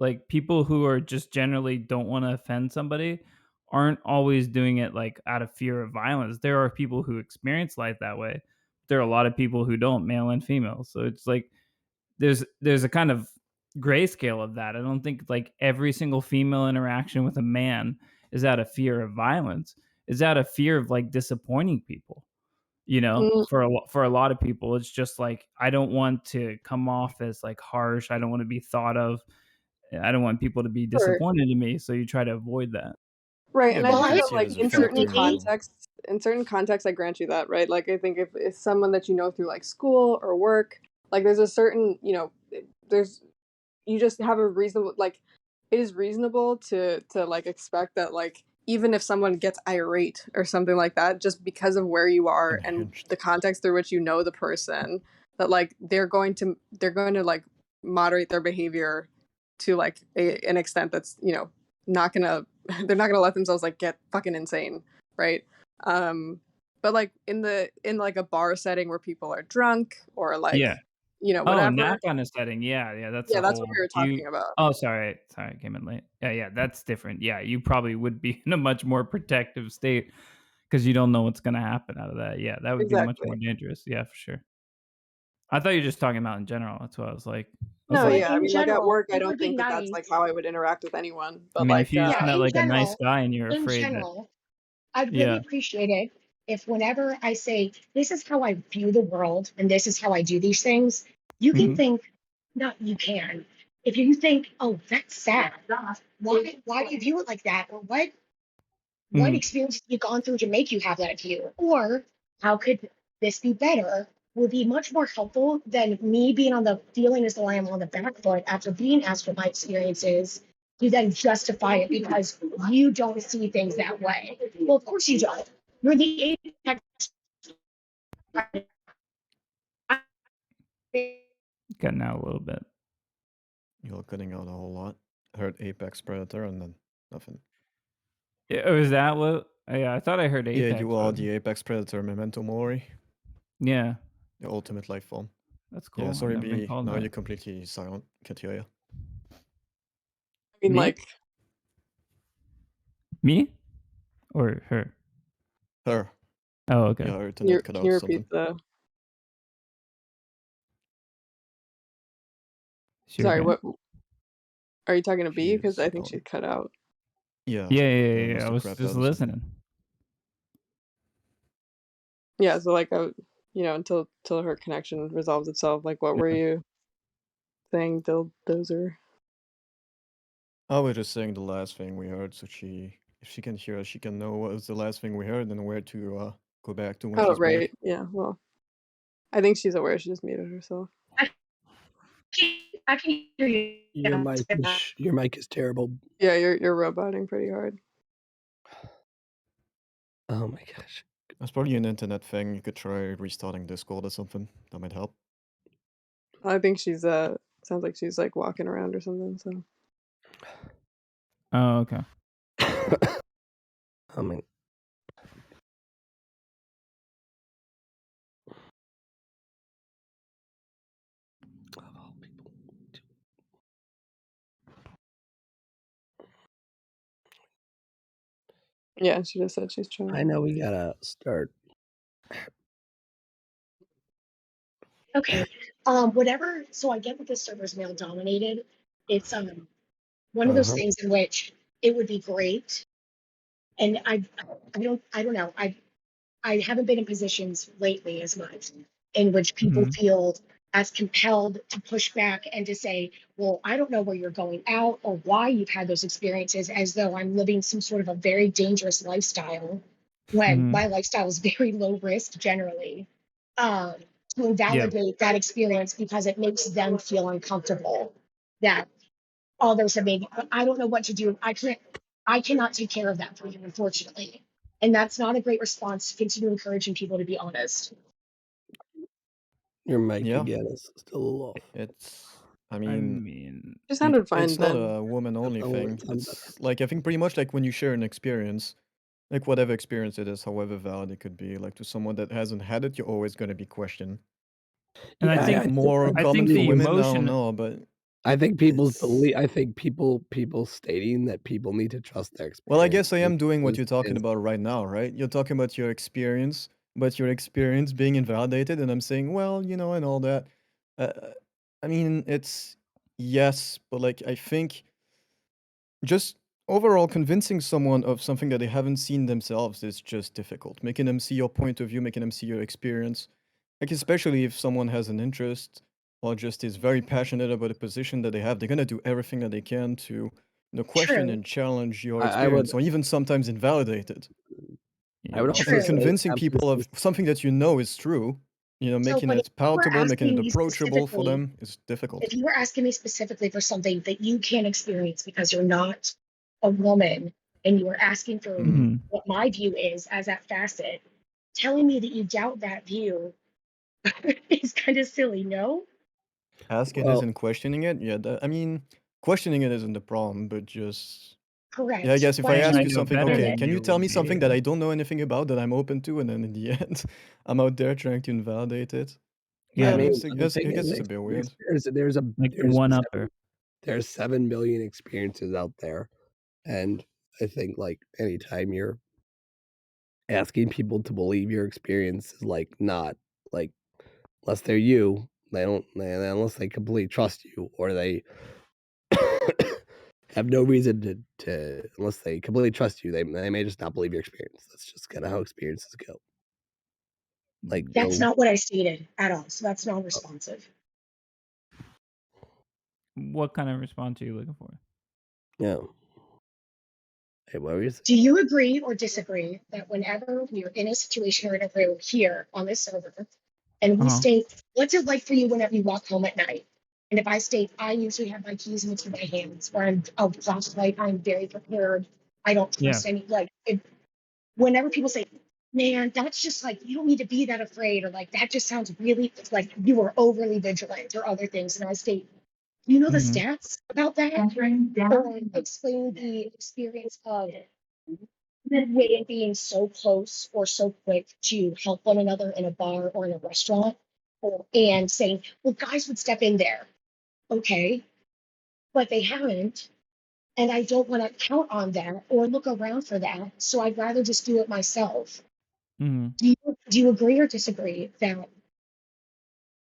Like people who are just generally don't want to offend somebody aren't always doing it like out of fear of violence. There are people who experience life that way. There are a lot of people who don't, male and female. So it's like there's a kind of grayscale of that. I don't think like every single female interaction with a man is out of fear of violence. Is out of fear of like disappointing people. Mm, For a lot of people, it's just like I don't want to come off as like harsh. I don't want to be thought of. I don't want people to be sure. disappointed in me. So you try to avoid that. Right, Yeah, and I but Well, you think could I that see it like as a in factor certain as well. contexts, I grant you that, right? Like I think if it's someone that you know through like school or work, like there's a certain, there's you just have a reasonable like it is reasonable to like expect that like even if someone gets irate or something like that, just because of where you are and Unhinged. the context through which you know the person, that like they're going to like moderate their behavior to like an extent that's not gonna they're not gonna let themselves like get fucking insane, right? um but like in like a bar setting where people are drunk or Yeah. like Oh, in whatever. that kind of setting, yeah, yeah, that's Yeah, a that's what whole we were do you talking about. oh, sorry, I came in late. Yeah, yeah, that's different. Yeah, you probably would be in a much more protective state because you don't know what's gonna happen out of that. Yeah, that would be much more Exactly. dangerous. Yeah, for sure. I thought you were just talking about in general. That's what I was like. I was No, like, yeah, but I in mean, like, at general, work, I it don't would be think that that's, like, nice. how I would interact with anyone, I but, mean, if like, you just Yeah, met in like a nice general, guy and you're in afraid that, general, I'd really yeah, appreciate it if whenever I say, this is how I view the world and this is how I do these things, you can hmm think, no, you can. If you think, oh, that's sad, why do you view it like that? Or what hmm experience have you gone through to make you have that view? Or how could this be better? Would be much more helpful than me being on the feeling as though I am on the back foot after being asked what my experiences to then justify it because you don't see things that way. Well, of course you don't. You're the apex predator. cutting out a little bit. You're cutting out a whole lot. Heard Apex Predator and then nothing. Yeah, oh, is that what? Yeah, I thought I heard Yeah, you Apex, are but the Apex Predator Memento Mori, yeah, the ultimate life form. that's Yeah, cool. I've sorry, never been B. called Now that. you're completely silent. Can't hear you. I mean, Me? like, Me or her? Her. Oh, okay. Yeah, her internet cut can out you or repeat something. the She sorry, okay? what are you talking to B? Because She's I think she gone. cut out. Yeah, Yeah, yeah, yeah, yeah. must I have was crapped just out or something. listening. Yeah, so, like, until her connection resolves itself, like, what were Yeah. you saying, Dildozer? I was just saying the last thing we heard, so if she can hear us, she can know what was the last thing we heard and where to go back to when Oh, she's right, back. yeah, well, I think she's aware she just muted herself. I can hear you. Your mic is terrible. Yeah, you're roboting pretty hard. Oh my gosh. That's probably an internet thing. You could try restarting Discord or something. That might help. I think she's, sounds like she's, like, walking around or something, so Oh, okay. I mean, of all people. yeah, she just said she's I trying. know we gotta start. Okay. Whatever. So I get that this server is male dominated. It's one of those Uh-huh. things in which it would be great. And I don't know. I haven't been in positions lately as much in which people Mhm. feel as compelled to push back and to say, well, I don't know where you're going out or why you've had those experiences, as though I'm living some sort of a very dangerous lifestyle when Mhm. my lifestyle is very low risk generally. Um, to Yeah. invalidate that experience because it makes them feel uncomfortable that others have made. I don't know what to do. I cannot take care of that for you, unfortunately. And that's not a great response to continue encouraging people to be honest. Your mic Yeah, again is still low. I I mean, mean, She sounded fine it's not then. a woman-only Oh, thing. it sounds better. It's like I think pretty much like when you share an experience, like whatever experience it is, however valid it could be, like to someone that hasn't had it, you're always going to be questioned. and I Yeah, think more I common think for the women, I don't emotion know, but I think people's It's I think people stating that people need to trust their well, I guess I experiences am doing what you're talking is about right now, right? You're talking about your experience, but your experience being invalidated, and I'm saying, well, and all that. Uh, I mean, it's yes, but like I think just overall convincing someone of something that they haven't seen themselves is just difficult. Making them see your point of view, making them see your experience, like especially if someone has an interest or just is very passionate about a position that they have, they're gonna do everything that they can to question True, and challenge your I would experience or even sometimes invalidate it. I would Yeah. also So true. say convincing people of emphasis something that you know is true, So, making but if it you were palatable, making it asking me approachable for specifically, them is difficult. if you were asking me specifically for something that you can't experience because you're not a woman, and you were asking for Hmm. Hmm. what my view is as that facet, telling me that you doubt that view is kind of silly, no? Ask it well, isn't questioning it. Yeah, I mean, questioning it isn't the problem, but just yeah, I Correct. guess if I Saying ask I you know something, better okay, than can you you tell would me be. something that I don't know anything about that I'm open to, and then in the end, I'm out there trying to invalidate it. I Yeah, Yeah. mean, that's I the guess thing I guess is it's a bit weird. Like the one upper. there's 7 million experiences out there, and I think, like, anytime you're asking people to believe your experience is, like, not like, unless they're you, unless they completely trust you or they have no reason to unless they completely trust you, they may just not believe your experience. That's just kinda how experiences go. Like, That's they'll not what I stated at all. So that's non-responsive. What kind of response are you looking for? yeah. Hey, what were you saying? Do you agree or disagree that whenever we're in a situation or in a room here on this server, and we Uh-huh. state, what's it like for you whenever you walk home at night? And if I state, I usually have my keys in between my hands, or I'm a flashlight, I'm very prepared. I don't Yeah. trust any, whenever people say, man, that's just like, you don't need to be that afraid, or like, that just sounds really like you are overly vigilant, or other things. And I state, you know the Mhm. stats about that? Or explain the experience of way being so close or so quick to help one another in a bar or in a restaurant, and saying, well, guys would step in there. Okay, but they haven't. And I don't want to count on that or look around for that. So I'd rather just do it myself. Mhm. Do you agree or disagree that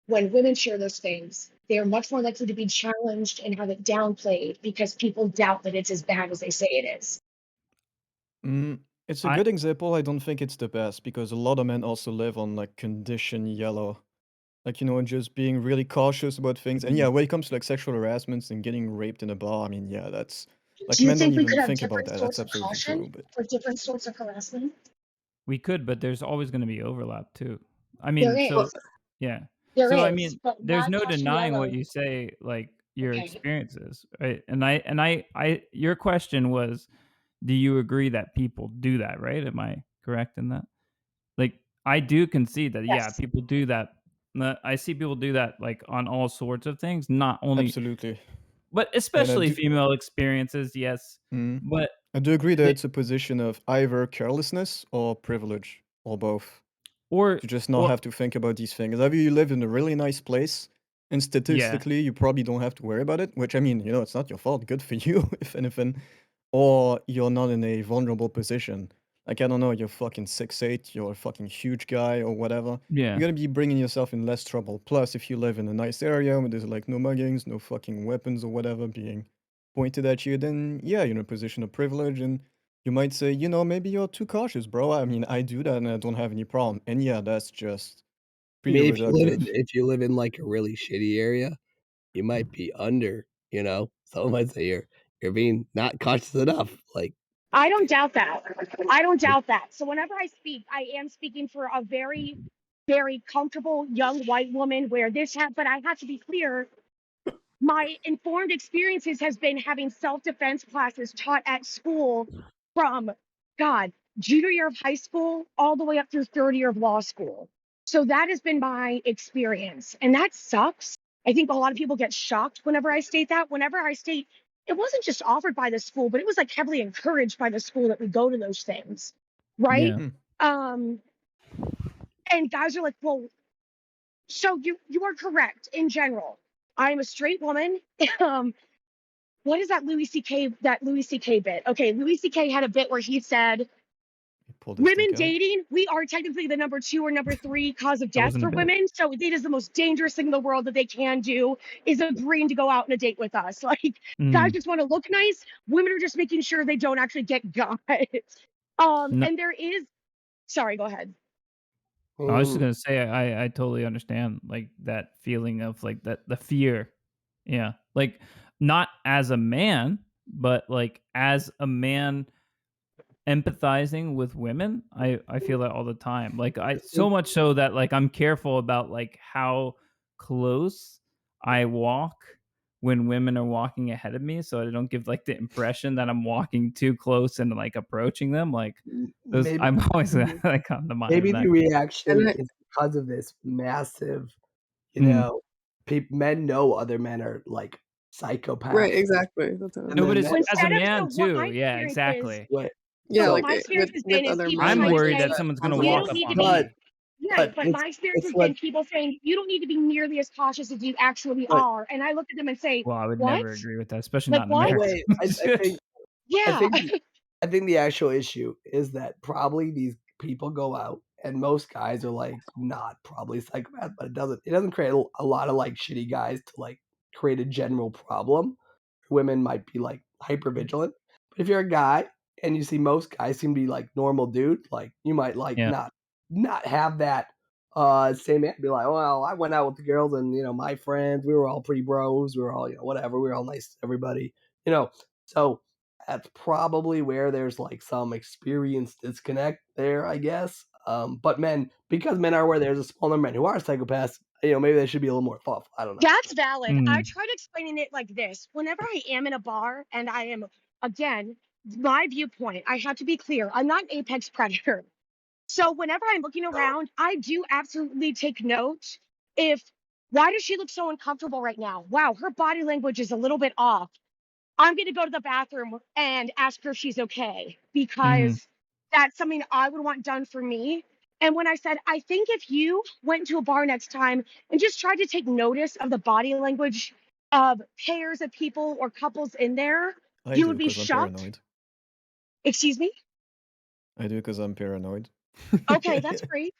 when women share those things, they're much more likely to be challenged and have it downplayed because people doubt that it's as bad as they say it is? Mm, it's a I good example. I don't think it's the best because a lot of men also live on like condition yellow, like just being really cautious about things. And yeah, when it comes to like sexual harassments and getting raped in a bar, I mean, yeah, that's like Do you men don't think we even could have think about different that. That's sorts of absolutely caution true. But for different sorts of harassment? We could, but there's always gonna be overlap too. I There mean, Well, so is. yeah. There So I is, mean, but there's why no caution denying what yellow? you say, like your Okay. experiences, right? And I your question was, do you agree that people do that, right? Am I correct in that? Like, I do concede that, yeah, Yes. people do that. I see people do that, like, on all sorts of things, not only absolutely. but And I especially do. female experiences, yes. Mm, But I do agree that the it's a position of either carelessness or privilege or both. or To just not or have to think about these things. Either you live in a really nice place, and yeah, statistically, you probably don't have to worry about it, which I mean, it's not your fault. Good for you, if anything. Or you're not in a vulnerable position. Like, I don't know, you're fucking 6'8", you're a fucking huge guy or whatever. You're yeah, gonna be bringing yourself in less trouble. Plus, if you live in a nice area where there's like no muggings, no fucking weapons or whatever being pointed at you, then yeah, you're in a position of privilege and you might say, maybe you're too cautious, bro. I mean, I do that and I don't have any problem. And yeah, that's just I pretty mean, reductive. if you live in, like, a really shitty area, you might be under, someone might say you're being not cautious enough, like, I don't doubt that. I don't doubt that. So whenever I speak, I am speaking for a very, very comfortable young white woman where but I have to be clear, my informed experiences has been having self-defense classes taught at school from God, junior year of high school all the way up through third year of law school. So that has been my experience. And that sucks. I think a lot of people get shocked whenever I state that. Whenever I state it wasn't just offered by the school, but it was like heavily encouraged by the school that we go to those things. Right. yeah. Hmm. Um, and guys are like, well, so you are correct in general. I'm a straight woman. um, what is that Louis C.K. bit? Okay, Louis C.K. had a bit where he said, He pulled his women dick out. dating, we are technically the number 2 or number 3 cause of That death wasn't a for bit. women. So it is the most dangerous thing in the world that they can do is agreeing to go out on a date with us. Like, guys Mm. just want to look nice. Women are just making sure they don't actually get got. No, And there is, sorry, go ahead. I was just Mm, gonna say I totally understand like that feeling of like that the fear. Yeah. Like not as a man, but like as a man empathizing with women, I feel that all the time. Like I I so think much so that like I'm careful about like how close I walk when women are walking ahead of me so I don't give like the impression that I'm walking too close and like approaching them. Like those maybe I'm always Mhm. like on the mind of maybe that. the reaction And I is because of this massive, you Mm. know, men know other men are like right, psychopaths, exactly. That's what I and No, but mean. then it's So men as a instead of, man so what too. my Yeah, experience is, exactly. what Yeah, so what so like my with experience has been is other people men, I'm trying like to worried there's that say, that someone's gonna you walk don't up need to on but be, me. right, but but my experience it's has what been people saying, you don't need to be nearly as cautious as you actually but are. And I look at them and say, Well, I would what? never agree with that, especially Like, not in what? well America. wait, I Yeah. think I think the actual issue is that probably these people go out and most guys are like not probably psychopath, but it doesn't create a lot of like shitty guys to like create a general problem. Women might be like hyper vigilant, but if you're a guy and you see most guys seem to be like normal dude, like you might like Yeah. not have that same man be like, well, I went out with the girls and my friends, we were all pretty bros, we were all whatever, we were all nice to everybody, you know. So that's probably where there's like some experience disconnect there, I guess. But men, because men are where there's a small number of men who are psychopaths, maybe they should be a little more thoughtful. I don't know. That's valid. I Mm. tried explaining it like this. Whenever I am in a bar and I am, again, my viewpoint, I have to be clear, I'm not an apex predator. So whenever I'm looking No, around, I do absolutely take note if, why does she look so uncomfortable right now? Wow, her body language is a little bit off. I'm going to go to the bathroom and ask her if she's okay Mhm. because that's something I would want done for me. And when I said, I think if you went to a bar next time and just tried to take notice of the body language of pairs of people or couples in there, I you do would be because I'm shocked. paranoid. Excuse me? I do because I'm paranoid. Okay, that's great.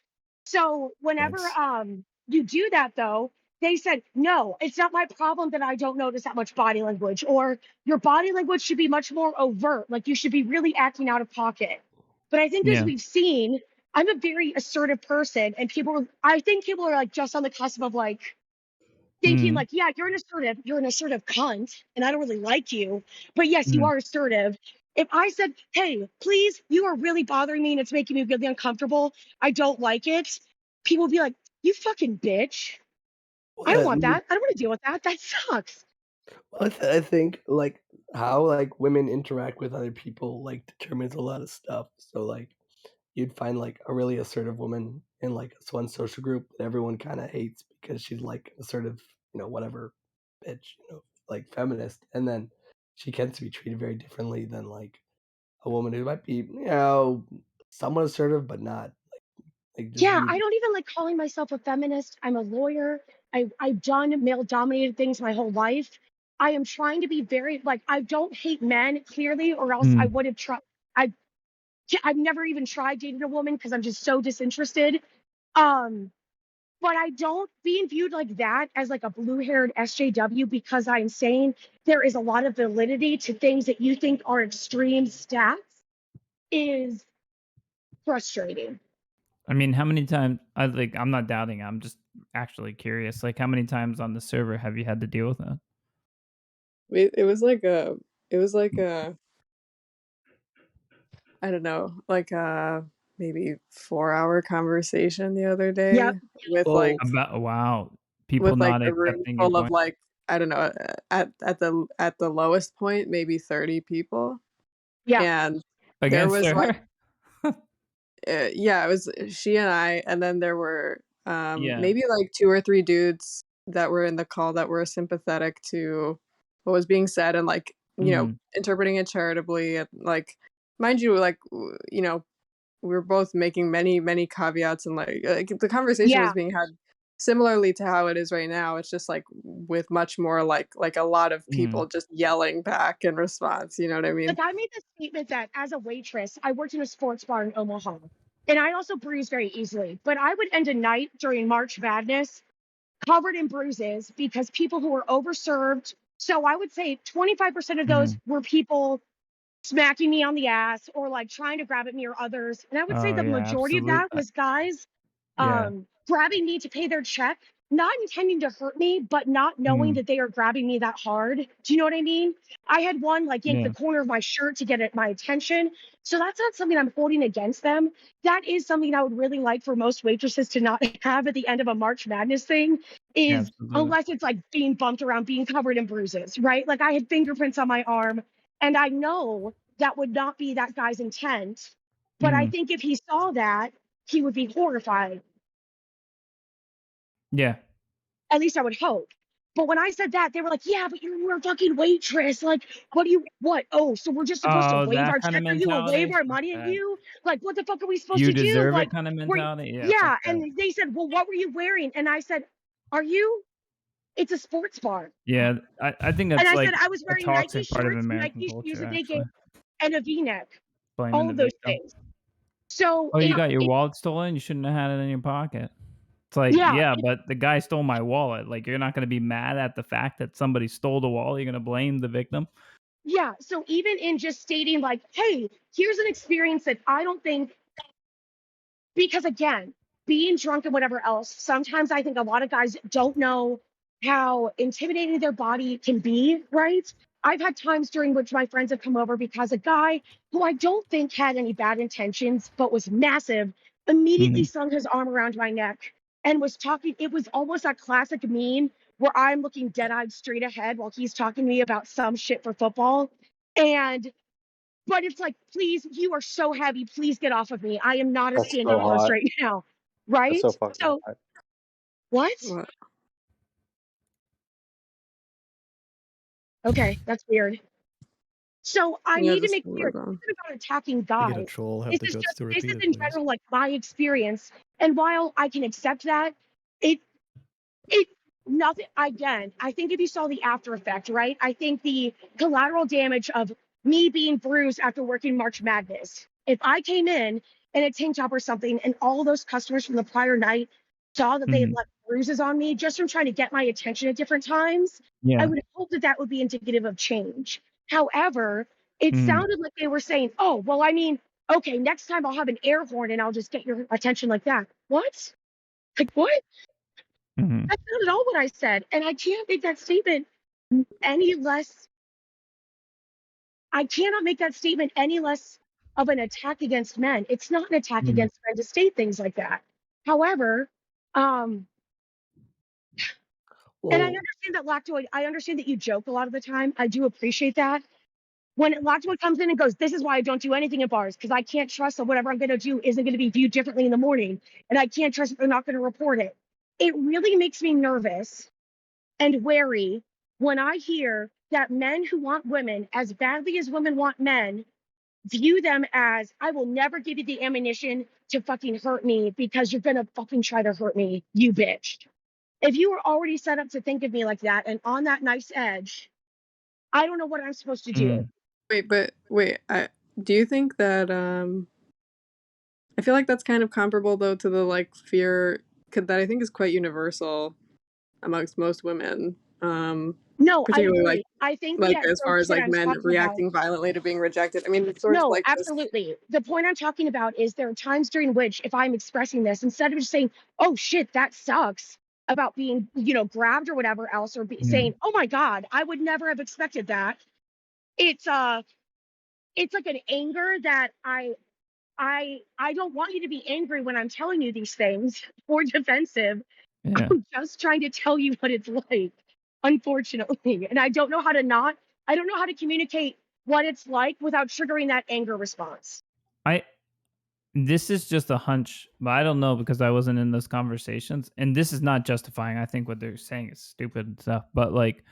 So whenever Thanks. you do that though, they said, no, it's not my problem that I don't notice that much body language, or your body language should be much more overt. Like you should be really acting out of pocket. But I think as Yeah. we've seen, I'm a very assertive person, and I think people are like just on the cusp of like thinking Mhm. like, yeah, you're an assertive cunt, and I don't really like you. But yes, you Mhm. are assertive. If I said, hey, please, you are really bothering me and it's making me really uncomfortable, I don't like it, people would be like, you fucking bitch. I don't well, want that. I don't want to deal with that. That sucks. I think like how like women interact with other people like determines a lot of stuff. So like you'd find like a really assertive woman in like this one social group that everyone kind of hates because she's like assertive, whatever bitch, like feminist, and then she tends to be treated very differently than like a woman who might be, somewhat assertive but not like just Yeah, rude. I don't even like calling myself a feminist. I'm a lawyer. I've done male dominated things my whole life. I am trying to be very like I don't hate men clearly, or else I Mhm. would have tried. I I've never even tried dating a woman because I'm just so disinterested. Um, but I don't being viewed like that as like a blue-haired SJW because I'm saying there is a lot of validity to things that you think are extreme stats is frustrating. I mean, how many times I'm not doubting, I'm just actually curious. Like how many times on the server have you had to deal with that? it was like a I don't know, like a maybe 4-hour conversation the other Yep. day with Well, About wow, people like not a room accepting your full of point. like I don't know, at the lowest point maybe 30 people, Yeah. and there Against was like her? yeah, it was she and I, and then there were Yeah. maybe like 2 or 3 dudes that were in the call that were sympathetic to what was being said and like Mhm. interpreting it charitably and like mind you like we were both making many caveats and like the conversation was Yeah. being had similarly to how it is right now, it's just like with much more like a lot of Mhm. people just yelling back in response, you know what I mean? Like, I made the statement that as a waitress, I worked in a sports bar in Omaha, and I also bruise very easily. But I would end a night during March Madness covered in bruises because people who were overserved. So I would say 25% of those Mhm. were people smacking me on the ass or like trying to grab at me or others. And I would say Oh, the yeah, majority of that was guys yeah. grabbing me to pay their check, not intending to hurt me, but not knowing Mhm. that they are grabbing me that hard. Do you know what I mean? I had one like yank the Yeah. corner of my shirt to get at my attention. So that's not something I'm holding against them. That is something I would really like for most waitresses to not have at the end of a March Madness thing is Absolutely. unless it's like being bumped around, being covered in bruises, right? Like I had fingerprints on my arm and I know that would not be that guy's intent. But I Mhm. think if he saw that, he would be horrified. Yeah. At least I would hope. But when I said that, they were like, "Yeah, but you're a fucking waitress. Like, what do you what? Oh, so we're just supposed to Oh, wave that our kinda check at you or wave mentality? our Fuck money at that. you? Like, what the fuck are we supposed You to do? deserve it Like, kinda were you, mentality? Yeah, fuck yeah." that. And they said, "Well, what were you wearing?" And I said, "Are you? It's a sports bar." Yeah, I think And that's, I said, like, "I was a wearing Nike toxic part of shorts, American Nike shoes culture, that they gave, actually, and a V-neck, blaming all the of those victim. things." So "Oh, you got your wallet stolen? You shouldn't have had it in your pocket." It's like, yeah, "Yeah, but the guy stole my wallet." Like, you're not gonna be mad at the fact that somebody stole the wallet, you're gonna blame the victim? yeah. So even in just stating like, "Hey, here's an experience that I don't think," because again, being drunk and whatever else, sometimes I think a lot of guys don't know how intimidating their body can be, right? I've had times during which my friends have come over because a guy who I don't think had any bad intentions, but was massive, immediately Mhm. slung his arm around my neck and was talking. It was almost that classic meme where I'm looking dead eyed straight ahead while he's talking to me about some shit for football. And but it's like, please, you are so heavy. Please get off of me. I am not a That's stand so up nurse hot. right now. That's Right? so fucking So, hot. what? What? Okay, that's weird. So, I Yeah, need to just make clear move this on. isn't about attacking If you get a guys. troll, have This the is guts just, to this repeat is it, in please. general like my experience. And while I can accept that, it it nothing again, I think if you saw the after effect, right? I think the collateral damage of me being bruised after working March Madness. If I came in a tank top or something and all those customers from the prior night saw that they had Mhm. left bruises on me just from trying to get my attention at different times, I Yeah. would hope that that would be indicative of change. However, it Mhm. sounded like they were saying, "Oh, well, I mean, okay, next time I'll have an air horn and I'll just get your attention like that." What? Like what? Mhm. That's not at all what I said. And I can't make that statement any less, I cannot make that statement any less of an attack against men. It's not an attack Mhm. against men to state things like that. However, um, and I Well, understand that Lactoid, I understand that you joke a lot of the time. I do appreciate that. When Lactoid comes in and goes, "This is why I don't do anything at bars, because I can't trust that whatever I'm going to do isn't going to be viewed differently in the morning. And I can't trust that they're not going to report it." It really makes me nervous and wary when I hear that men who want women as badly as women want men view them as, "I will never give you the ammunition to fucking hurt me because you're gonna fucking try to hurt me, you bitch." If you were already set up to think of me like that and on that nice edge, I don't know what I'm supposed to do. Mhm. Wait, but wait, do you think that I feel like that's kind of comparable though to the like fear that I think is quite universal amongst most women. No, I Particularly agree. I think the like as far approach as that like I'm men talking about. reacting violently to being rejected. I mean, it's sort of No, like this. absolutely. The point I'm talking about is there are times during which, if I'm expressing this, instead of just saying, "Oh shit, that sucks," about being, grabbed or whatever else, or Mhm. saying, "Oh my God, I would never have expected that." It's it's like an anger that I don't want you to be angry when I'm telling you these things or defensive. Yeah. I'm just trying to tell you what it's like, unfortunately. And I don't know how to communicate what it's like without triggering that anger response. I This is just a hunch, but I don't know because I wasn't in those conversations, and this is not justifying, I think what they're saying is stupid and stuff, but, like,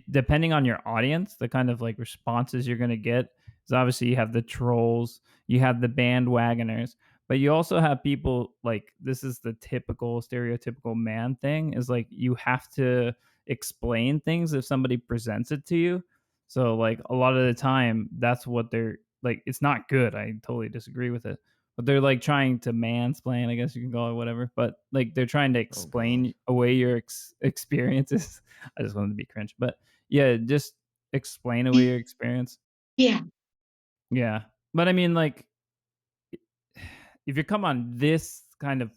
depending on your audience, the kind of, like, responses you're gonna get is obviously you have the trolls, you have the bandwagoners, But you also have people like this is the typical stereotypical man thing is like you have to explain things if somebody presents it to you. So like a lot of the time that's what they're like it's not good. I totally disagree with it. But they're like trying to mansplain, I guess you can call it whatever. But like they're trying to Oh God. explain away your experiences. I just wanted to be cringe. But yeah, just explain away your experience. Yeah, Yeah. But I mean like if you come on this kind of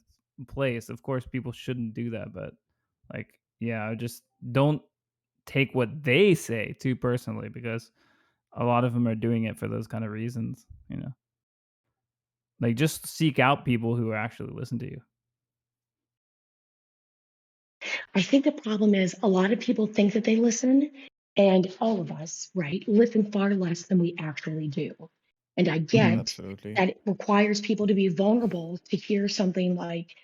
place, of course people shouldn't do that, but like yeah, just don't take what they say too personally because a lot of them are doing it for those kind of reasons, you know. Like just seek out people who actually listen to you. I think the problem is a lot of people think that they listen, and all of us, right, listen far less than we actually do. And I Mhm. get Absolutely. that it requires people to be vulnerable to hear something like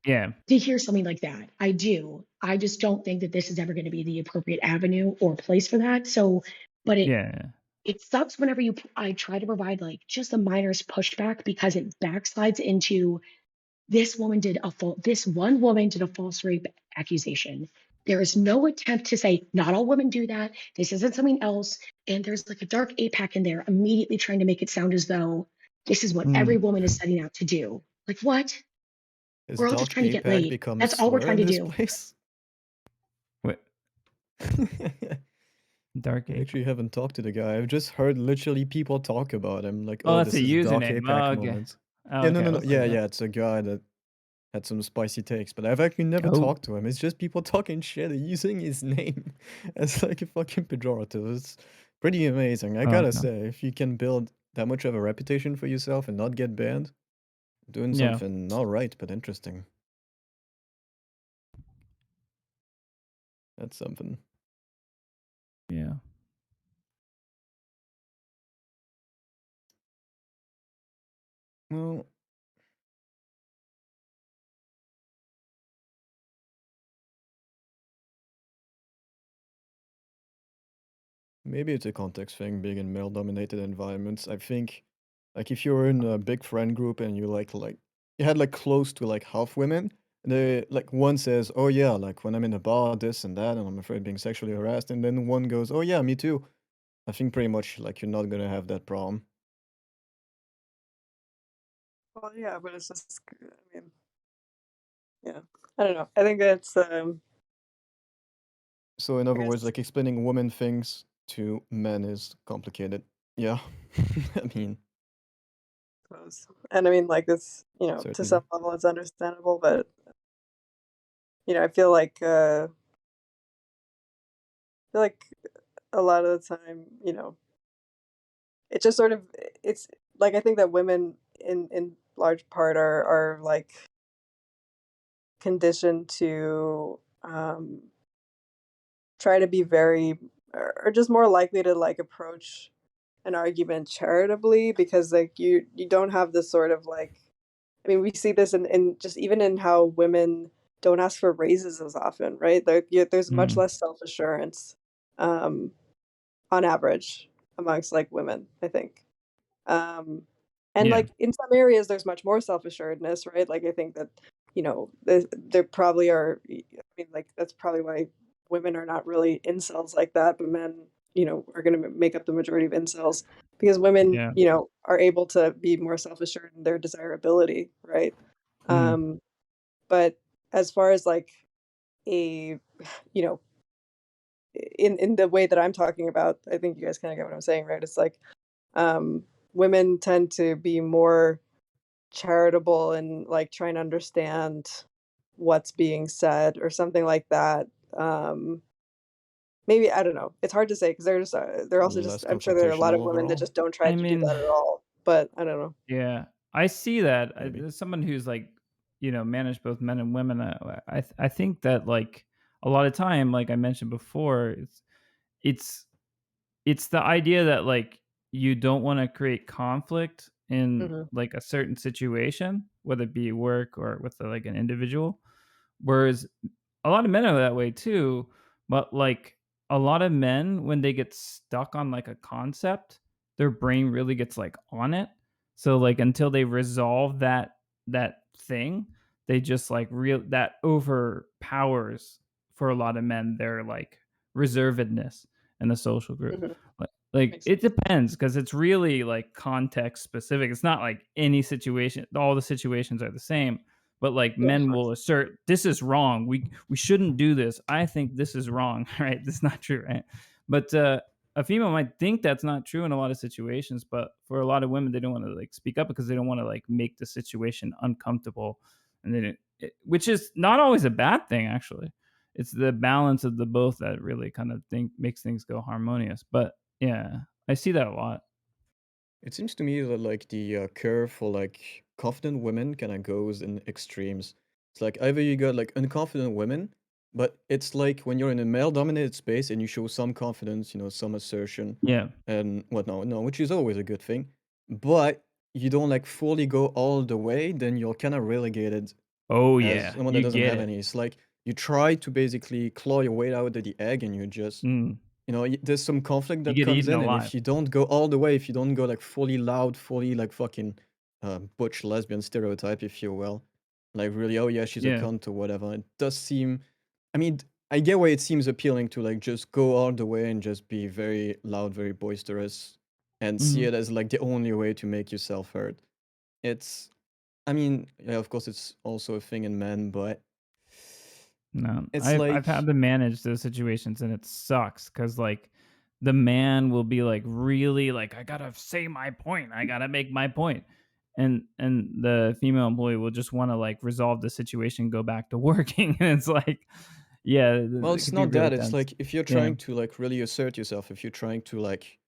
Yeah. to hear something like that. I do. I just don't think that this is ever going to be the appropriate avenue or place for that. So, but Yeah. it sucks whenever I try to provide like just the minors pushback because it backslides into this one woman did a false rape accusation. There is no attempt to say not all women do that. This isn't something else. And there's like a dark APAC in there immediately trying to make it sound as though this is what every Mm. woman is setting out to do. Like what? Is We're all just Dark trying to get APAC laid. become a That's all we're slur trying in to this do. place? Wait, dark I age. actually haven't talked to the guy. I've just heard literally people talk about him, like, Oh, "Oh, that's a this is Dark username. APAC Oh, okay. moment." Oh, Yeah, no, okay. no, I no. was like, Yeah, what? yeah, it's a guy that had some spicy takes, but I've actually never Oh. talked to him. It's just people talking shit and using his name as like a fucking pejorative. It's pretty amazing. I Oh, gotta okay. say, if you can build that much of a reputation for yourself and not get banned, doing Yeah. something not right but interesting. That's something. Yeah. Well, maybe it's a context thing being in male-dominated environments. I think, like, if you're in a big friend group and you like you had like close to like half women, and they like one says, "Oh yeah, like when I'm in a bar, this and that, and I'm afraid of being sexually harassed," and then one goes, "Oh yeah, me too." I think pretty much like you're not gonna have that problem. Well, yeah, but it's just, I mean, yeah, I don't know. I think that's, So in I other words, guess, like explaining women things to men is complicated. Yeah, I mean suppose. And I mean, like, it's, to some certainly. level, it's understandable, but I feel like a lot of the time, it just sort of, it's like I think that women in large part are like conditioned to try to be very or just more likely to like approach an argument charitably because like you don't have this sort of like I mean we see this in just even in how women don't ask for raises as often, right? There's much Mm. less self-assurance um on average amongst like women, I think. Um, and Yeah. like in some areas, there's much more self-assuredness, right? Like I think that, there probably are, I mean, like that's probably why women are not really incels like that, but men, are going to make up the majority of incels because women, Yeah. are able to be more self-assured in their desirability, right? Mm. Um, but as far as like a, you know, in the way that I'm talking about, I think you guys kind of get what I'm saying, right? It's like um, women tend to be more charitable and like trying to understand what's being said or something like that. Maybe I don't know. It's hard to say because they're also just Less I'm sure there are a lot confrontational of women that overall, just don't try I to do that mean, at all. But I don't know. yeah, I see that. maybe. As someone who's like, managed both men and women, I think that like a lot of time, like I mentioned before, it's it's the idea that like you don't want to create conflict in Hmm. like a certain situation, whether it be work or with like an individual. Whereas a lot of men are that way too, but like a lot of men when they get stuck on like a concept, their brain really gets like on it. So like until they resolve that thing, they just like real that overpowers for a lot of men their like reservedness in the social group. Mhm. Like Makes it sense. depends because it's really like context specific. It's not like any situation, all the situations are the same, but like Yeah, of men will course. assert this is wrong. We shouldn't do this. I think this is wrong, right? That's not true, right? But a female might think that's not true in a lot of situations, but for a lot of women, they don't want to like speak up because they don't want to like make the situation uncomfortable, and then which is not always a bad thing actually. It's the balance of the both that really kind of think makes things go harmonious. But yeah, I see that a lot. It seems to me that like the curve for like confident women kind of goes in extremes. It's like either you got like unconfident women, but it's like when you're in a male-dominated space and you show some confidence, some assertion Yeah. and whatnot, no, which is always a good thing. But you don't like fully go all the way, then you're kind of relegated Oh as yeah, someone that you doesn't get have it. any. It's like you try to basically claw your way out of the egg and you just Mm. there's some conflict You that get comes eaten in, and alive. if you don't go all the way, if you don't go like fully loud, fully like fucking butch lesbian stereotype, if you will, like really, oh yeah, she's a Yeah. cunt or whatever. It does seem, I mean, I get why it seems appealing to like just go all the way and just be very loud, very boisterous, and see Hmm. it as like the only way to make yourself heard. It's, I mean, yeah, of course, it's also a thing in men, but No, it's I've had like, to manage those situations and it sucks because like the man will be like really like I gotta say my point, I gotta make my point, and the female employee will just want to like resolve the situation, go back to working, and it's like yeah, well, it it's could be not really that. It's tense. like if you're Yeah. trying to like really assert yourself, if you're trying to like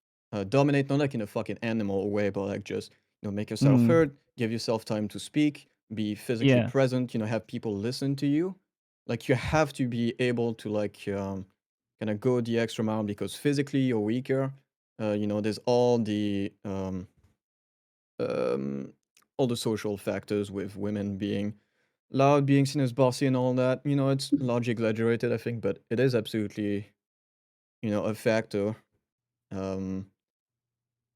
dominate, not like in a fucking animal way, but like just make yourself Mm. heard, give yourself time to speak, be physically Yeah. present. Have people listen to you. Like you have to be able to like kind of go the extra mile because physically you're weaker. There's um, all the social factors with women being loud, being seen as bossy and all that. It's largely exaggerated, I think, but it is absolutely, a factor. Um,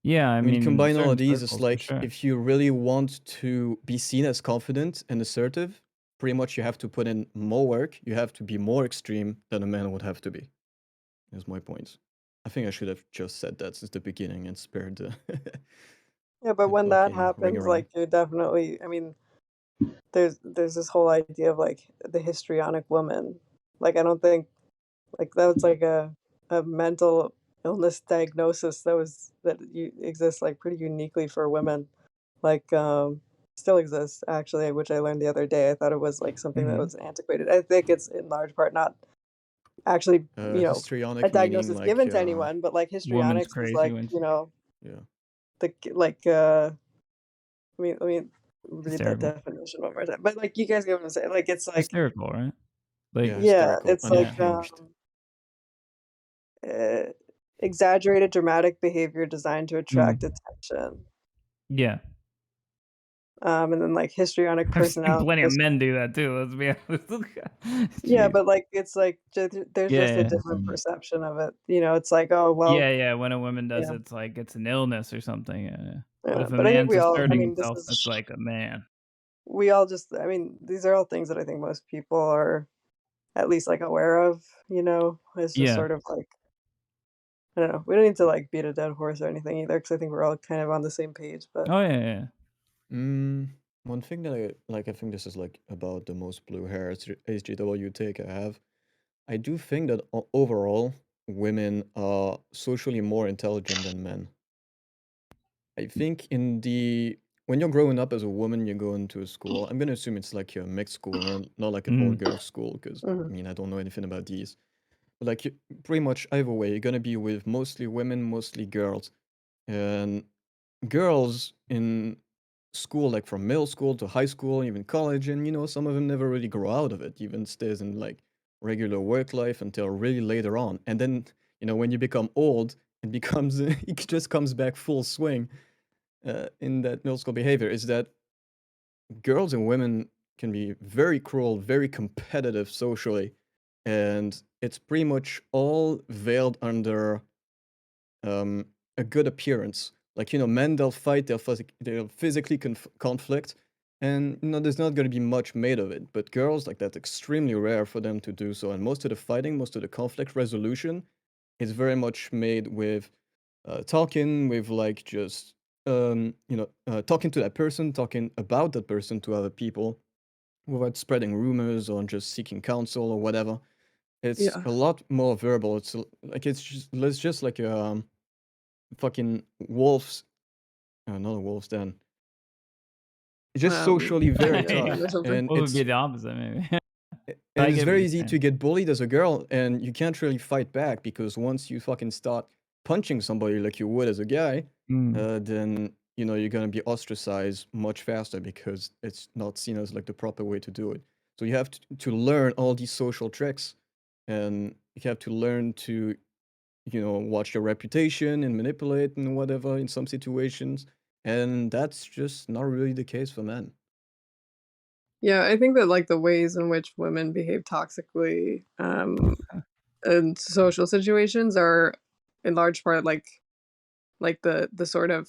Yeah, I when you mean combine all of certain these, it's circles for like sure. if you really want to be seen as confident and assertive, pretty much you have to put in more work. You have to be more extreme than a man would have to be. Is my point. I think I should have just said that since the beginning and spared the Yeah, but the when that fucking ring happens, around. like, you're definitely I mean, there's this whole idea of, like, the histrionic woman. Like, I don't think like, that was, like, a mental illness diagnosis that exists, like, pretty uniquely for women. Like, still exists, actually, which I learned the other day. I thought it was, like, something that Hmm. was antiquated. I think it's in large part not actually, a Histrionic meaning diagnosis like, given to anyone, but, like, Woman's histrionics is, crazy like, when yeah. like, let me read that hysterical. definition one more time, but, like, you guys get what I'm saying, like, it's like Hysterical, right? Like Yeah, yeah, hysterical, it's yeah. like, unhinged. eh, exaggerated dramatic behavior designed to attract Mm. attention, Yeah. and then, like, histrionic I've seen personality plenty of men disorder. do that too, let's be honest. Yeah, Jeez. but, like, it's like there's just a Yeah, different perception of it, it's like, "Oh, well" yeah, yeah, when a woman does yeah, it, it's like it's an illness or something, yeah, yeah. But yeah, if a but I think man's we all I asserting mean, this himself, is it's like a man. we all just I mean, these are all things that I think most people are at least, like, aware of, It's just Yeah. sort of like I don't know. We don't need to, like, beat a dead horse or anything either, because I think we're all kind of on the same page, but Oh, yeah, yeah, yeah. One thing that I think this is like about the most blue hair HGW take I have. I do think that overall women are socially more intelligent than men. I think when you're growing up as a woman, you go into a school. I'm gonna assume it's like a mixed school, not like an all Mm. girls school, because mhm. I don't know anything about these. But like pretty much either way, you're gonna be with mostly women, mostly girls, and girls in school, like from middle school to high school, even college, and some of them never really grow out of it, even stays in like regular work life until really later on. And then, when you become old, it becomes it just comes back full swing in that middle school behavior. Is that girls and women can be very cruel, very competitive socially, and it's pretty much all veiled under a good appearance. Like, men, they'll fight, they'll physically conflict, and, there's not gonna be much made of it. But girls, like, that's extremely rare for them to do so, and most of the fighting, most of the conflict resolution is very much made with, talking, with, like, just, talking to that person, talking about that person to other people, without spreading rumors or just seeking counsel or whatever. It's Yeah. a lot more verbal. It's just like a fucking wolves, not a wolf's den. It's just socially very Commune Yeah. or tough, something. and What would be it's the opposite maybe? But and I it's get what very you're easy saying. to get bullied as a girl, and you can't really fight back because once you fucking start punching somebody like you would as a guy, Mm, then you're gonna be ostracized much faster because it's not seen as like the proper way to do it. So you have to learn all these social tricks, and you have to learn to watch your reputation and manipulate and whatever in some situations, and that's just not really the case for men. Yeah, I think that, like, the ways in which women behave toxically, in social situations are in large part, like, the sort of,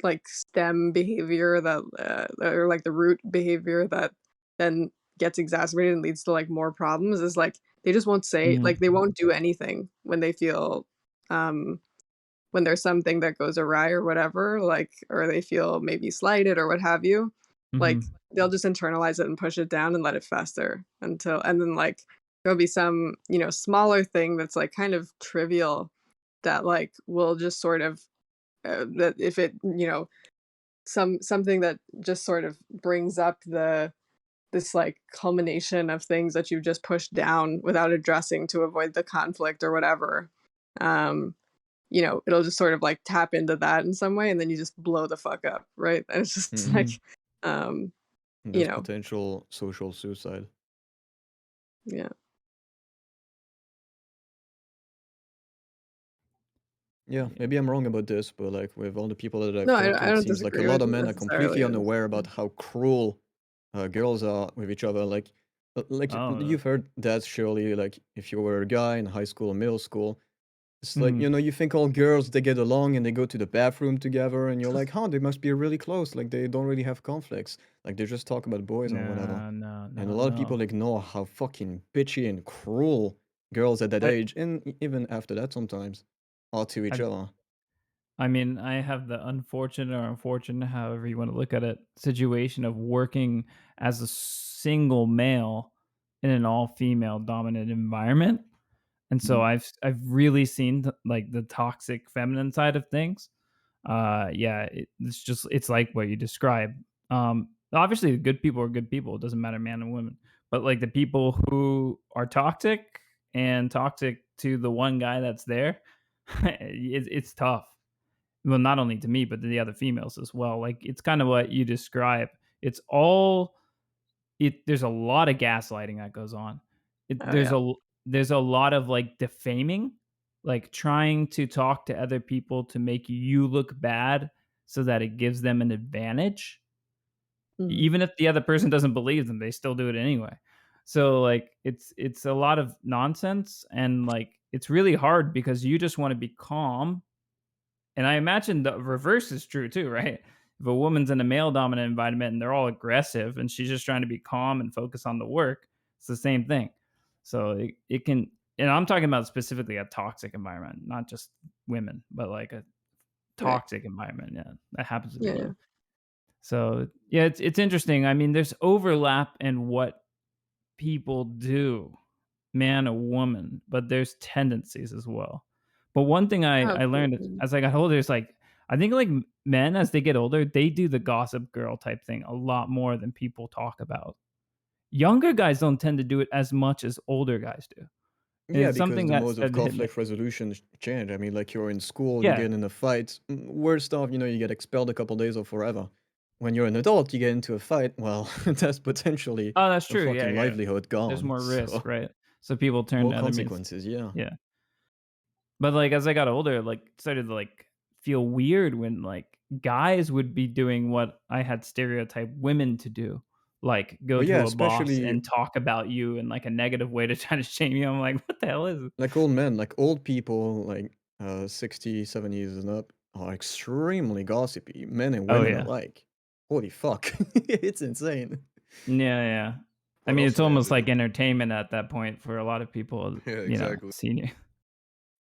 like, stem behavior that, or, like, the root behavior that then gets exacerbated and leads to, like, more problems is, like, they just won't say mhm, like, they won't do anything when they feel, um when there's something that goes awry or whatever, like, or they feel maybe slighted or what have you, like, mhm, they'll just internalize it and push it down and let it fester until and then, like, there'll be some, smaller thing that's, like, kind of trivial that, like, will just sort of, that if it, something that just sort of brings up this, like, culmination of things that you've just pushed down without addressing to avoid the conflict or whatever, um, it'll just sort of, like, tap into that in some way, and then you just blow the fuck up, right? And it's just Mhm. mhm. like, um, you That's know, potential social suicide. yeah. Yeah, Yeah. maybe I'm wrong about this, but like with all the people that I've No, talked to, I it don't seems like a disagree lot with of you men are completely necessarily, I just unaware about how cruel girls are with each other. Like Oh, you've heard that surely. Like if you were a guy in high school or middle school, it's like mhm, you think all girls they get along and they go to the bathroom together, and you're like, huh, they must be really close. Like they don't really have conflicts. Like they just talk about boys and whatever. no, no, And a no, lot of no. people ignore how fucking bitchy and cruel girls at that I age, and even after that sometimes, are to each I other. I mean, I have the unfortunate or unfortunate, however you wanna look at it, situation of working as a single male in an all-female dominant environment, and so Mhm. I've really seen like, the toxic feminine side of things. Yeah, it's like what you described. Obviously, the good people are good people, it doesn't matter man and woman, but, like, the people who are toxic and toxic to the one guy that's there, it's tough. Well, not only to me, but to the other females as well. Like it's kind of what you describe. It's all there's a lot of gaslighting that goes on. oh, yeah. There's a lot of like defaming, like trying to talk to other people to make you look bad so that it gives them an advantage. Mhm. Even if the other person doesn't believe them, they still do it anyway. So like it's a lot of nonsense and like it's really hard because you just want to be calm, and I imagine the reverse is true too, right? If a woman's in a male dominant environment and they're all aggressive and she's just trying to be calm and focus on the work, it's the same thing. So it can, and I'm talking about specifically a toxic environment, not just women, but like a Right. toxic environment. Yeah, that happens to be Yeah, yeah. women. So yeah, it's interesting. I mean, there's overlap in what people do, man or woman, but there's tendencies as well. But one thing I learned Absolutely. as I got older is like I think like men as they get older, they do the gossip girl type thing a lot more than people talk about. Younger guys don't tend to do it as much as older guys do. And Yeah, it's because something the that modes of started to hit me. conflict resolution change. I mean, like you're in school, you Yeah. get in a fight, worst off, you get expelled a couple days or forever. When you're an adult, you get into a fight, well, that's potentially Oh, that's a true. Yeah, fucking yeah. livelihood There's gone. more risk, So, right? So people turn more to other means. consequences, yeah. Yeah. But, like, as I got older, like, it started to, like, feel weird when, like, guys would be doing what I had stereotyped women to do, like, go But yeah, to a boss especially and talk about you in, like, a negative way to try to shame you. I'm like, "What the hell is it?" like old men, like old people, like 60, 70s and up are extremely gossipy, men and Oh women yeah. alike. Holy fuck. It's insane. Yeah, yeah. I Well, it mean, also it's adds almost like in. entertainment at that point for a lot of people, Yeah, exactly. senior.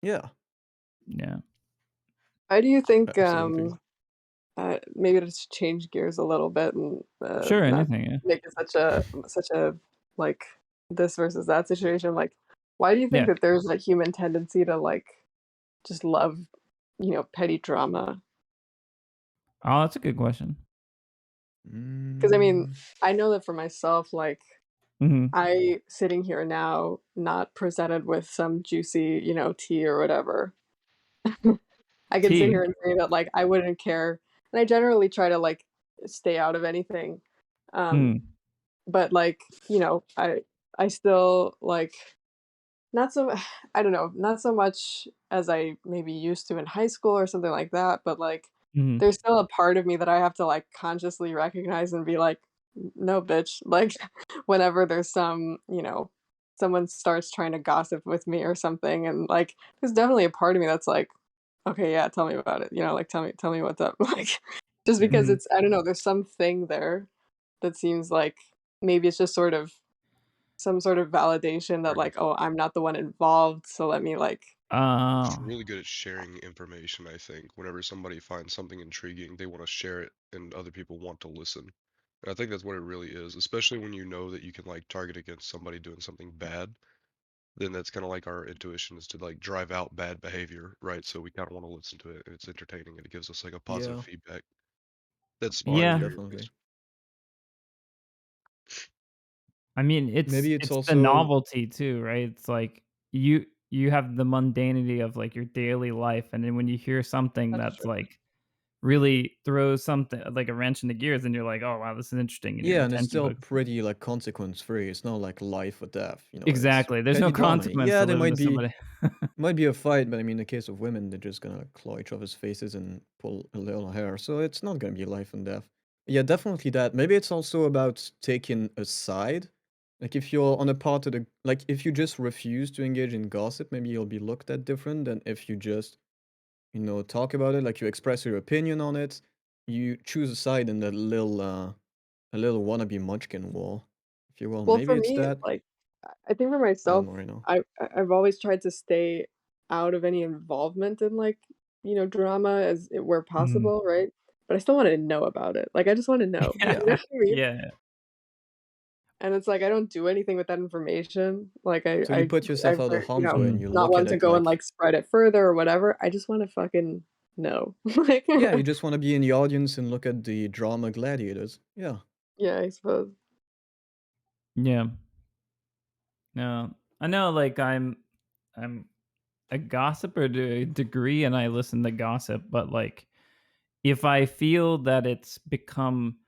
Yeah, Yeah. Why do you think absolutely. maybe to just change gears a little bit and Sure, not anything, yeah. make it such a like this versus that situation? Like, why do you think Yeah. that there's a human tendency to like just love, petty drama? Oh, that's a good question. Because I mean, Mm, I know that for myself, like Mhm. I sitting here now, not presented with some juicy, tea or whatever. I can sit Tea. here and say that like I wouldn't care, and I generally try to like stay out of anything. Um, Mm. but like I still like not so I don't know, not so much as I maybe used to in high school or something like that, but like Mhm. there's still a part of me that I have to like consciously recognize and be like, no, bitch. Like whenever there's someone starts trying to gossip with me or something, and like there's definitely a part of me that's like, okay, yeah, tell me about it. Like tell me what's up. Like just because Mhm. it's I don't know, there's something there that seems like maybe it's just sort of some sort of validation that Right. like, oh, I'm not the one involved, so let me like Just Oh. really good at sharing information, I think. Whenever somebody finds something intriguing, they want to share it and other people want to listen. And I think that's what it really is, especially when you know that you can like target against somebody doing something bad, then that's kind of like our intuition is to like drive out bad behavior, right? So we kind of want to listen to it and it's entertaining and it gives us like a positive yeah, feedback. That's my yeah, Yeah. theory at definitely. least. I mean, it's Maybe it's it's the also novelty too, right? It's like you have the mundanity of, like, your daily life, and then when you hear something that's that's, true. like, really throws something like a wrench in the gears, and you're like, "Oh, wow, this is interesting," and your yeah, and it's attention still hooks. pretty like consequence free. It's not like life or death, it's Exactly, there's no petty drama. consequence Yeah, to there living might to be somebody. might be a fight, but I mean, in the case of women, they're just gonna claw each other's faces and pull a little hair, so it's not gonna be life and death. Yeah, definitely that. Maybe it's also about taking a side. Like if you're on a part of the like if you just refuse to engage in gossip, maybe you'll be looked at different than if you just, talk about it, like you express your opinion on it. You choose a side in that little a little wannabe munchkin war, if you will. Well, Maybe for it's me, that. like I think for I don't myself, know. I've always tried to stay out of any involvement in like, drama where Mhm. possible, right? But I still want to know about it. Like I just want to know. You Yeah. know what I mean? Yeah. And it's like I don't do anything with that information. Like So you put yourself I've out of harm's way and Mhm. you not look at one to it go and like, like spread it further or whatever. I just want to fucking know. Like yeah, you just want to be in the audience and look at the drama gladiators. Yeah. yeah, I suppose. Yeah. No. I know, like, I'm a gossiper to a degree, and I listen to gossip, but, like, if I feel that it's become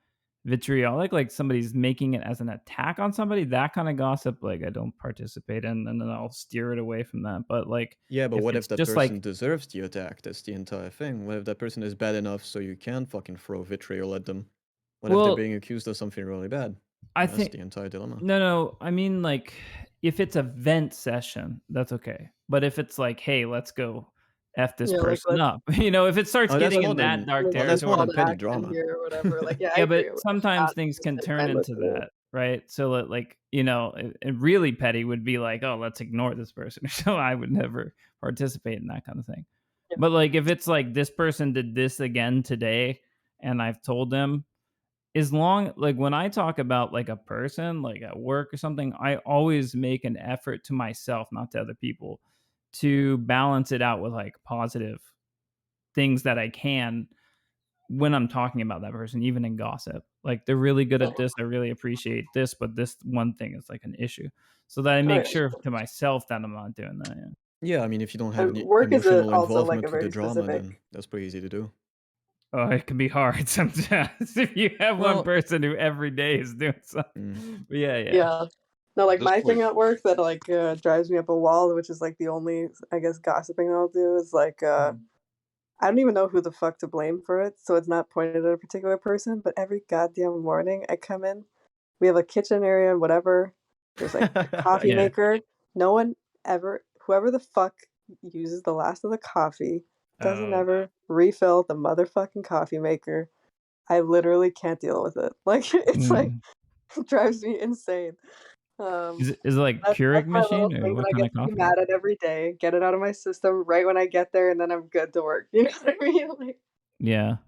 vitriolic, like somebody's making it as an attack on somebody, that kinda gossip, like, I don't participate in, and then I'll steer it away from that, but, like, Yeah, but if what if it's that just person like deserves the attack? That's the entire thing. What if that person is bad enough so you can fucking throw vitriol at them? What if they're well, being accused of something really bad? I That's think the entire dilemma. no, no, I mean, like, if it's a vent session, that's okay, but if it's like, "Hey, let's go F this Yeah, like person let's up," if it starts Oh, that's getting let's more in that than dark let's well, just that's more call territory. than to petty action drama. here or whatever. Like, yeah, I Yeah, agree. but Like, sometimes not things just can like turn into mindlessly. that, right? So that, like, and really petty would be like, "Oh, let's ignore this person." So I would never participate in that kind of thing. Yeah. But, like, if it's like, "This person did this again today," and I've told them, as long like, when I talk about, like, a person, like, at work or something, I always make an effort to myself, not to other people, to balance it out with, like, positive things that I can when I'm talking about that person, even in gossip. Like, they're really good at this, I really appreciate this, but this one thing is, like, an issue. So that I Oh make yeah. sure to myself that I'm not doing that, yeah. Yeah, I mean, if you don't have And any work is emotional also like a involvement with the very drama, specific. then that's pretty easy to do. Oh, it can be hard sometimes if you have one Well, person who every day is doing mm, something. But yeah, yeah. Yeah. No, At like this my point, thing at work that like drives me up a wall, which is like the only I guess gossiping I'll do is like Mhm. I don't even know who the fuck to blame for it, so it's not pointed at a particular person, but every goddamn morning I come in, we have a kitchen area and whatever. There's like a coffee Yeah. maker. No one ever, whoever the fuck uses the last of the coffee, doesn't Oh, ever refill the motherfucking coffee maker. I literally can't deal with it. Like, it's like mm. it drives me insane. Um, Is it like that's Keurig my little machine or thing that what I kind get of to be coffee? mad at every day, get it out of my system right when I get there, and then I'm good to work, you know what I mean? Like Yeah.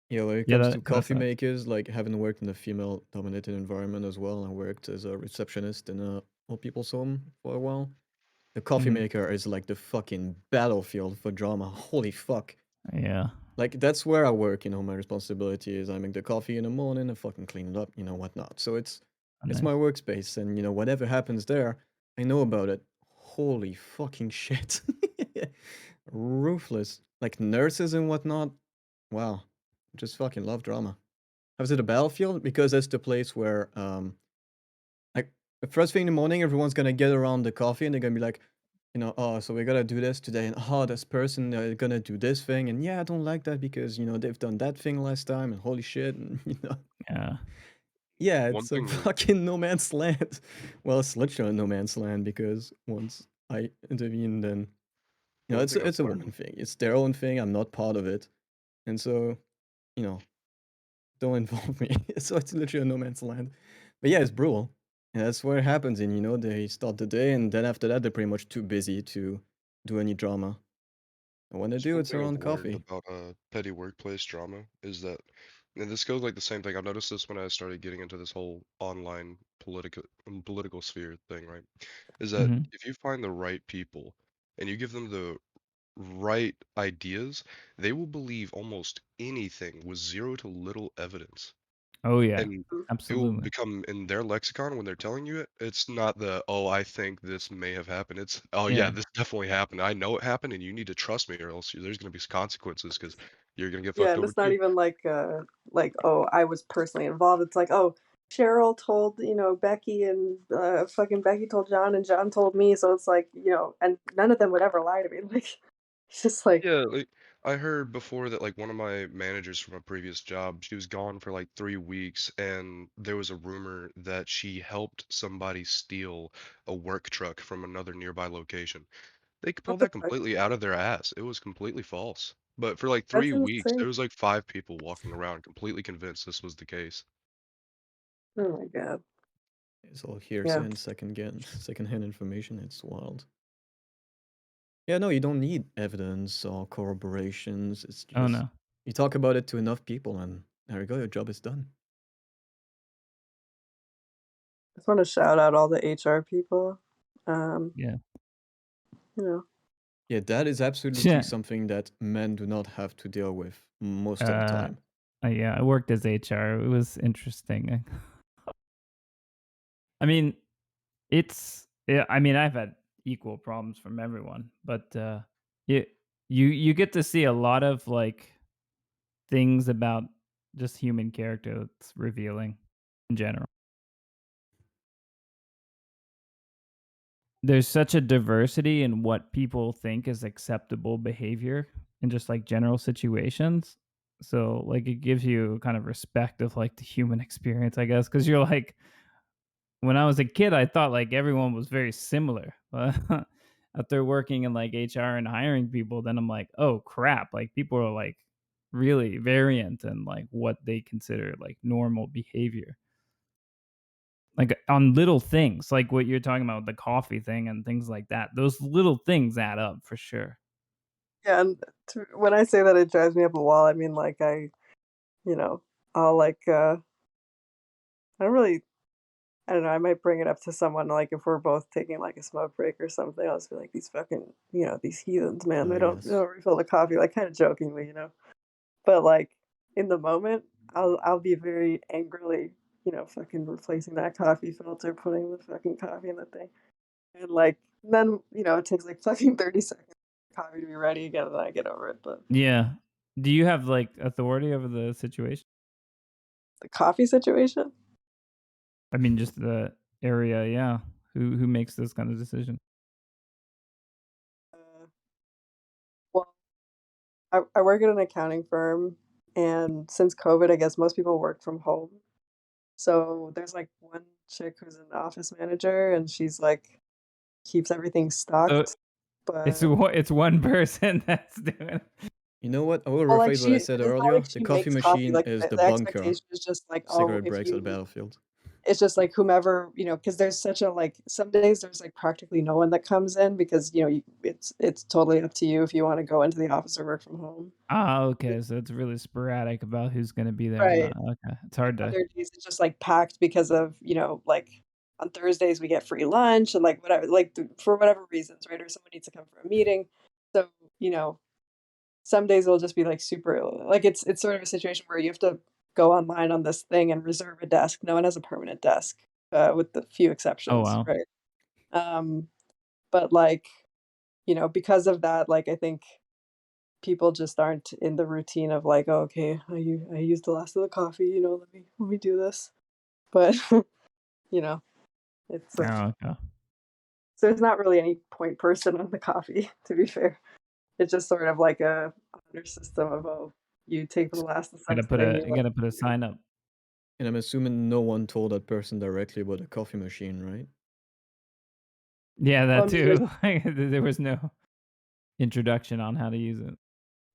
Yeah, when it Yeah, comes that to that coffee sucks. makers, like having worked in a female-dominated environment as well, I worked as a receptionist in a old people's home for a while. The coffee Mhm. maker is like the fucking battlefield for drama. Holy fuck. Yeah. Like that's where I work, my responsibility is I make the coffee in the morning and fucking clean it up, whatnot. So Oh, it's my nice. workspace and whatever happens there, I know about it. Holy fucking shit. Ruthless. Like nurses and whatnot. Wow. Just fucking love drama. I was at a battlefield because that's the place where like the first thing in the morning everyone's gonna get around the coffee and they're gonna be like, oh, so we gotta do this today, and oh, this person gonna do this thing, and yeah, I don't like that because they've done that thing last time, and holy shit, and Yeah. yeah, One it's a thing that fucking no man's land. Well, it's literally no man's land because once I intervene, then one it's thing I've it's a woman learned. thing. It's their own thing. I'm not part of it, and so you know, don't involve me. So it's literally a no man's land. But yeah, it's brutal. And that's where it happens. And they start the day, and then after that, they're pretty much too busy to do any drama. And when they Just do, one it's thing I've around learned coffee. about petty workplace drama is that, and this goes like the same thing. I've noticed this when I started getting into this whole online political sphere thing, right? Is that Mhm. if you find the right people and you give them the right ideas, they will believe almost anything with zero to little evidence. Oh, yeah. And it will Absolutely. become in their lexicon when they're telling you it, it's not the, "Oh, I think this may have happened." It's, "Oh, yeah, Yeah. this definitely happened. I know it happened, and you need to trust me or else there's gonna be consequences because 'cause you're gonna get yeah, fucked and over it's not too." even like, "Oh, I was personally involved." It's like, "Oh, Cheryl told, Becky and, fucking Becky told John and John told me," so it's like, and none of them would ever lie to me, like, it's just like Yeah, like, I heard before that, like, one of my managers from a previous job, she was gone for, like, 3 weeks, and there was a rumor that she helped somebody steal a work truck from another nearby location. They could pull what the that fuck? completely out of their ass. It was completely false. But for like That's 3 weeks, insane. there was like 5 people walking around completely convinced this was the case. Oh my god. It's all hearsay Yeah. and secondhand information. It's wild. Yeah, no, you don't need evidence or corroborations. It's Oh, just no. you talk about it to enough people, and there you go. Your job is done. Just wanna shout out all the HR people. Um, Yeah. you know Yeah, that is absolutely Yeah. something that men do not have to deal with most of the Uh, time. yeah, I worked as HR. It was interesting. I mean, yeah, I mean, I've had equal problems from everyone, but, it you get to see a lot of, like, things about just human character that's revealing in general. There's such a diversity in what people think is acceptable behavior in just, like, general situations. So, like, it gives you kind of respect of, like, the human experience, I guess, because 'cause you're like when I was a kid, I thought, like, everyone was very similar. After working in, like, HR and hiring people, then I'm like, "Oh, crap." Like, people are, like, really variant in, like, what they consider, like, normal behavior. Like, on little things, like what you're talking about, the coffee thing and things like that. Those little things add up for sure. yeah, and when I say that it drives me up a wall, I mean, like, you know, I'll, like, I don't really I don't know, I might bring it up to someone, like, if we're both taking, like, a smoke break or something, I'll just be like, "These fucking these heathens, man, they Yes. don't refill the coffee," like, kinda jokingly, But, like, in the moment, I'll be very angrily, fucking replacing that coffee filter, putting the fucking coffee in the thing, and, like, then, it takes, like, fucking 30 seconds for coffee to be ready again, and then I get over it, but Yeah. Do you have, like, authority over the situation? the coffee situation? I mean, just the area, yeah. Who makes this kind of decision? Uh, well, I work at an accounting firm, and since COVID, I guess most people work from home. So there's like one chick who's an office manager, and she's like keeps everything So stocked. But it's one person that's doing it. You know what? I will well, like rephrase what I said it's not earlier. like The she coffee makes coffee. machine Like is the the bunker. expectation is just like, oh, Cigarette if breaks at the you, battlefield. it's just like whomever, because there's such a like some days there's like practically no one that comes in because it's totally up to you if you want to go into the office or work from home. Ah, okay, so it's really sporadic about who's gonna be there or Right. not. Okay, it's And hard to. other days it's just like packed because of, like on Thursdays we get free lunch and like whatever, like for whatever reasons, right? Or someone needs to come for a meeting. So, you know, some days it'll just be like super like it's sort of a situation where you have to go online on this thing and reserve a desk. No one has a permanent desk, with the few Oh exceptions, wow. right? Um, but like, because of that, like I think people just aren't in the routine of like, oh, okay, I used the last of the coffee, let me do this. But you know, it's Oh, okay. so it's not really any point person on the coffee, to be fair. It's just sort of like a honor system of, oh, you take the last of Gotta put something, a you you let gotta put a me. sign up. And I'm assuming no one told that person directly about a coffee machine, right? Yeah, Well, that I mean, there's too. Like, there was no introduction on how to use it.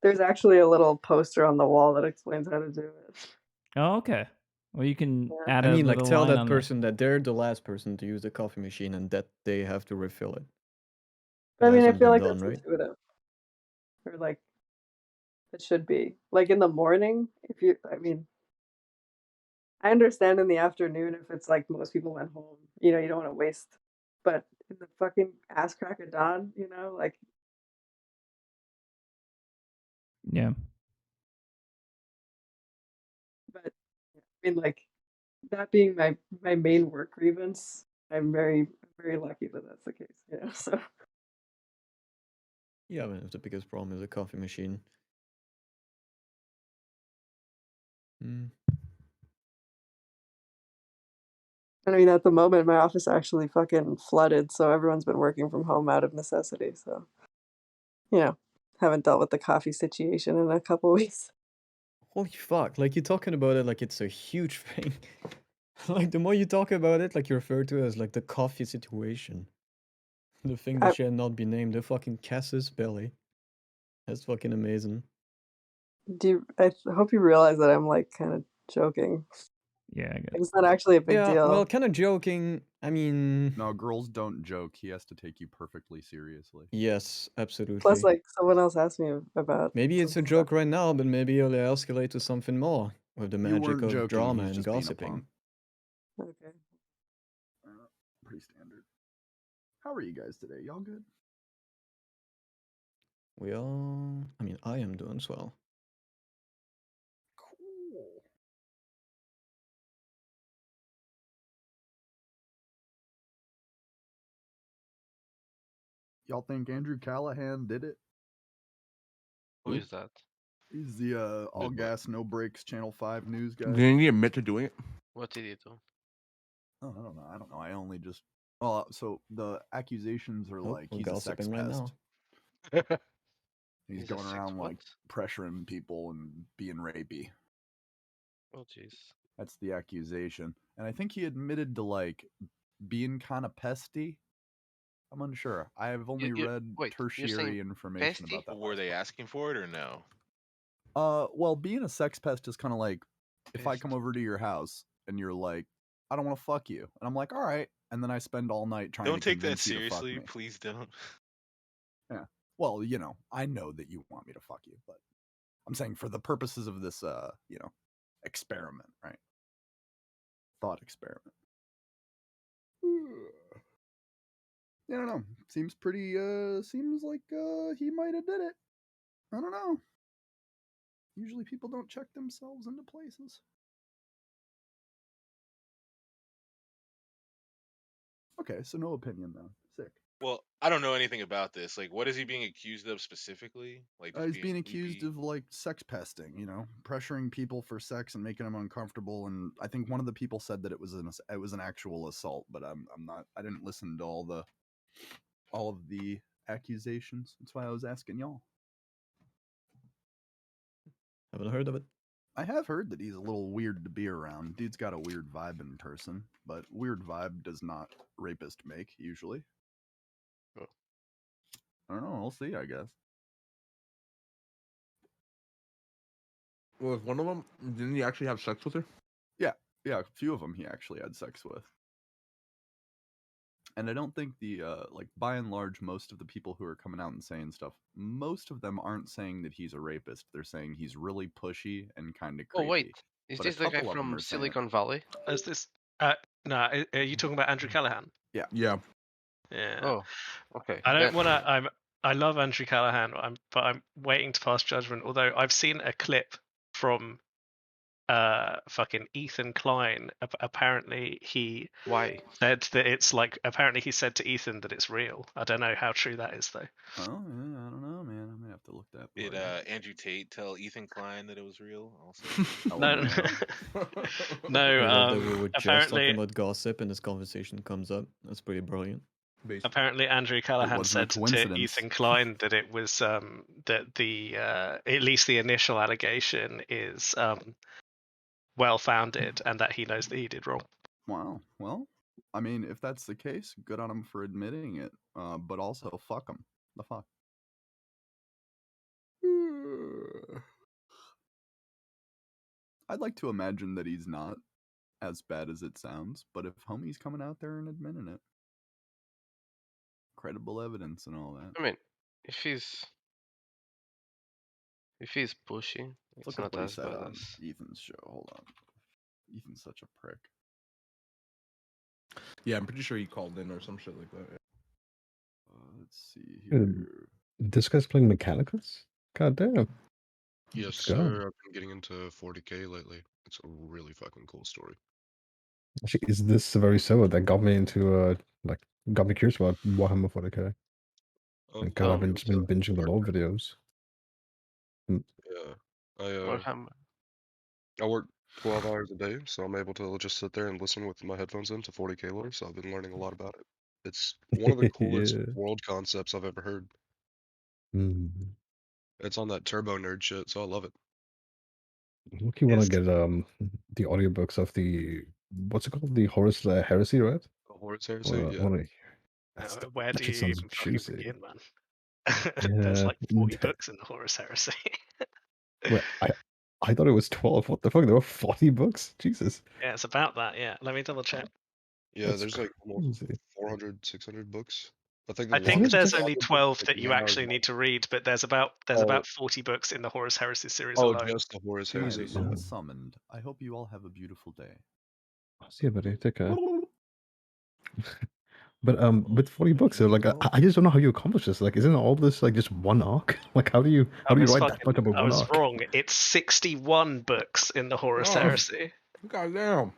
there's actually a little poster on the wall that explains how to do it. Oh, okay. Well, you can Yeah. add I a mean, like, little tell line that on the. person that they're the last person to use the coffee machine and that they have to refill it. It I mean, I hasn't feel been like done, that's right? intuitive, or like it should be. Like in the morning, if you, I mean, I understand in the afternoon if it's like most people went home, you don't want to waste. But in the fucking ass crack of dawn, like, Yeah. but yeah, I mean, like that being my main work grievance, I'm very lucky that that's the case. So Yeah, I mean, if the biggest problem is a coffee machine. Hmm. I mean, at the moment, my office actually fucking flooded, so everyone's been working from home out of necessity. So you know, haven't dealt with the coffee situation in a couple weeks. Holy fuck, like, you're talking about it like it's a huge thing. Like, the more you talk about it, like, you refer to it as, like, the coffee situation. The thing that I shall not be named, the fucking Casus belly. That's fucking amazing. I hope you realize that I'm like kind of joking. Yeah, I Like, guess. it's not actually a big Yeah, well, deal. kind of joking. I mean, No, girls don't joke. He has to take you perfectly seriously. yes, Plus, absolutely. like someone else asked me about Maybe it's some a stuff. joke right now, but maybe it'll escalate to something more with the You magic weren't of joking. drama He's and just being a gossiping. punk. Okay. Pretty standard. How are you guys today? Y'all good? We all, I mean, I am doing swell. Cool. Y'all think Andrew Callahan did it? Who is that? He's the all Did what? gas, no brakes Channel 5 news guy. Didn't he admit to doing it? What did he do? Oh, I don't know. I only just so the accusations are Oh, like we're he's a sex gossiping right pest. now. He's He's a going sex around what? like pressuring people and being rapey. Oh jeez. That's the accusation. And I think he admitted to like being kind of pesty. I'm unsure. I have only read Wait, you're saying tertiary information pesty? about that. Were last they part. asking for it or no? Well, being a sex pest is kind of like if I Pest. come over to your house and you're like, I don't want to fuck you, and I'm like, all right, and then I spend all night trying Don't to take that convince you to fuck seriously. me. Please don't. Yeah. Well, I know that you want me to fuck you, but I'm saying for the purposes of this, experiment, right? Thought experiment. I don't know. Seems pretty. Seems like he might have did it. I don't know. Usually people don't check themselves into places. Okay, so no opinion then. Sick. Well, I don't know anything about this. Like, what is he being accused of specifically? Like, just He's being being accused creepy? of like sex pesting, pressuring people for sex and making them uncomfortable. And I think one of the people said that it was an actual assault, but I'm not. I didn't listen to all of the accusations. That's why I was asking y'all. Haven't heard of it. I have heard that he's a little weird to be around. Dude's got a weird vibe in person, but weird vibe does not rapist make usually. Oh. I don't know. We'll see. I guess. Well, if one of them didn't he actually have sex with her? Yeah, a few of them he actually had sex with. And I don't think like by and large, most of the people who are coming out and saying stuff, most of them aren't saying that he's a rapist. They're saying he's really pushy and kind of Oh creepy. wait, is But a this the guy couple of them from are saying, Silicon Valley? Is this? No, are you talking about Andrew Callahan? yeah, Yeah. Yeah. Oh, okay. I don't Then want to. I love Andrew Callahan, but I'm waiting to pass judgment. Although I've seen a clip from fucking Ethan Klein. Apparently he why? said that it's like. Apparently he said to Ethan that it's real. I don't know how true that is though. oh yeah, I don't know, man. I may have to look that. Did part out. Andrew Tate tell Ethan Klein that it was real? Also, No, no. I love that we were just talking Apparently, about gossip and this conversation comes up. That's pretty brilliant. apparently Andrew Callahan wasn't a said to coincidence. Ethan Klein that it was that the at least the initial allegation is well founded and that he knows that he did wrong. Wow. Well, I mean, if that's the case, good on him for admitting it. But also, fuck him. The fuck. I'd like to imagine that he's not as bad as it sounds, but if homie's coming out there and admitting it, credible evidence and all that. I mean, if he's pushy, Let's it's look up not what he as said bad on as. Ethan's show. Hold on. Ethan's such a prick. Yeah, I'm pretty sure he called in or some shit like that. Let's see here. This guy's playing Mechanicus? God damn. Yes, Let's go. sir. I've been getting into 40k lately. It's a really fucking cool story. Actually, is this the very server that got me into like got me curious about Warhammer 40k? Because I've been just been binging the lore videos. Yeah, Warhammer. I work 12 hours a day, so I'm able to just sit there and listen with my headphones in to 40k lore. So I've been learning a lot about it. It's one of the coolest Yeah. world concepts I've ever heard. Mm. It's on that turbo nerd shit, so I love it. Look, you want to get the audiobooks of the what's it called, the Horus Heresy, right? The Horus Heresy, yeah. Where do That shit you sounds even fucking juicy. begin, man? Yeah. There's like 40 books in the Horus Heresy. Wait, I thought it was 12. What the fuck? There were 40 books? Jesus. Yeah, it's about that. Yeah, let me double check. Yeah, That's there's like almost crazy. 400, 600 books. I think I think there's longest only book 12 is, that like, you 9 hours actually long. need to read, but there's about 40 books in the Horus Heresy series alone. Just the Horus Heresy. Jesus, unsummoned. I hope you all have a beautiful day. See you, buddy. Take care. But with 40 books, like I just don't know how you accomplish this. Like, isn't all this like just one arc? Like, how do you write that much about I one was arc? wrong. It's 61 books in the Horus Heresy. Goddamn.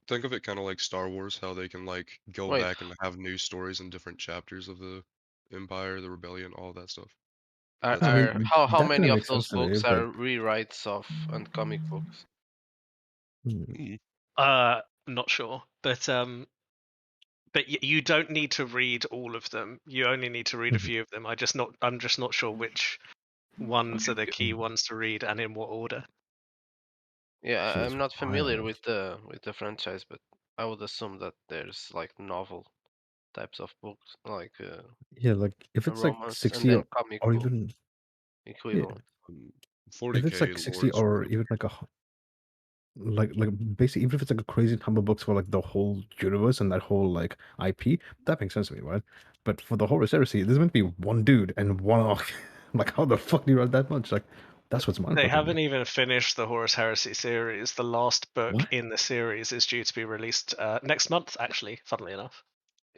Think of it kind of like Star Wars, how they can like go Wait. back and have new stories in different chapters of the Empire, the Rebellion, all that stuff. How that many kinda of makes those sense to me, books but- are rewrites of and comic books? Not sure, but you don't need to read all of them. You only need to read a few of them. I'm just not sure which ones are the key ones to read and in what order. Yeah, Shit is I'm not familiar wild. with the franchise, but I would assume that there's like novel types of books, like Yeah, like if it's like romance 60 and then comic or book even equivalent. if 40k it's like lore 60 is or really even like like basically even if it's like a crazy number of books for like the whole universe and that whole like IP, that makes sense to me, right? But for the Horus Heresy, there's meant to be one dude and one arc. Like, how the fuck do you write that much? Like, that's what's mind They fucking haven't me. even finished the Horus Heresy series. The last book in the series is due to be released next month, actually, funnily enough.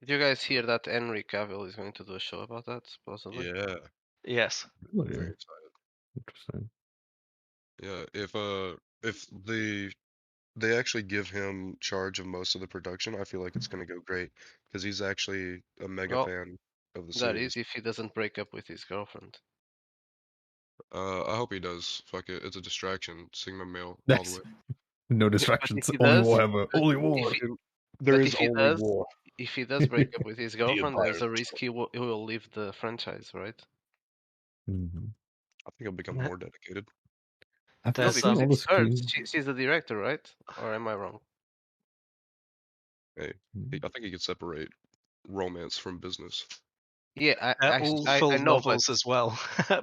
Did you guys hear that Henry Cavill is going to do a show about that, supposedly? Yeah. Yes. Really? Very excited. Interesting. Yeah, if they actually give him charge of most of the production, I feel like it's gonna go great because he's actually a mega fan of the That series. is if he doesn't break up with his girlfriend. I hope he does. Fuck it, it's a distraction. Sigma male all That's the way. no But distractions. if he Only does, Warhammer. Only war. There but is only war. if he does break up with his girlfriend, there's a Empire. risk he will leave the franchise, right? Mhm. I think he'll become more dedicated. I've No, seen because all the it's her. screens. She's the director, right? Or am I wrong? Hey, I think he could separate romance from business. Yeah, They're all I full know, but novels as well,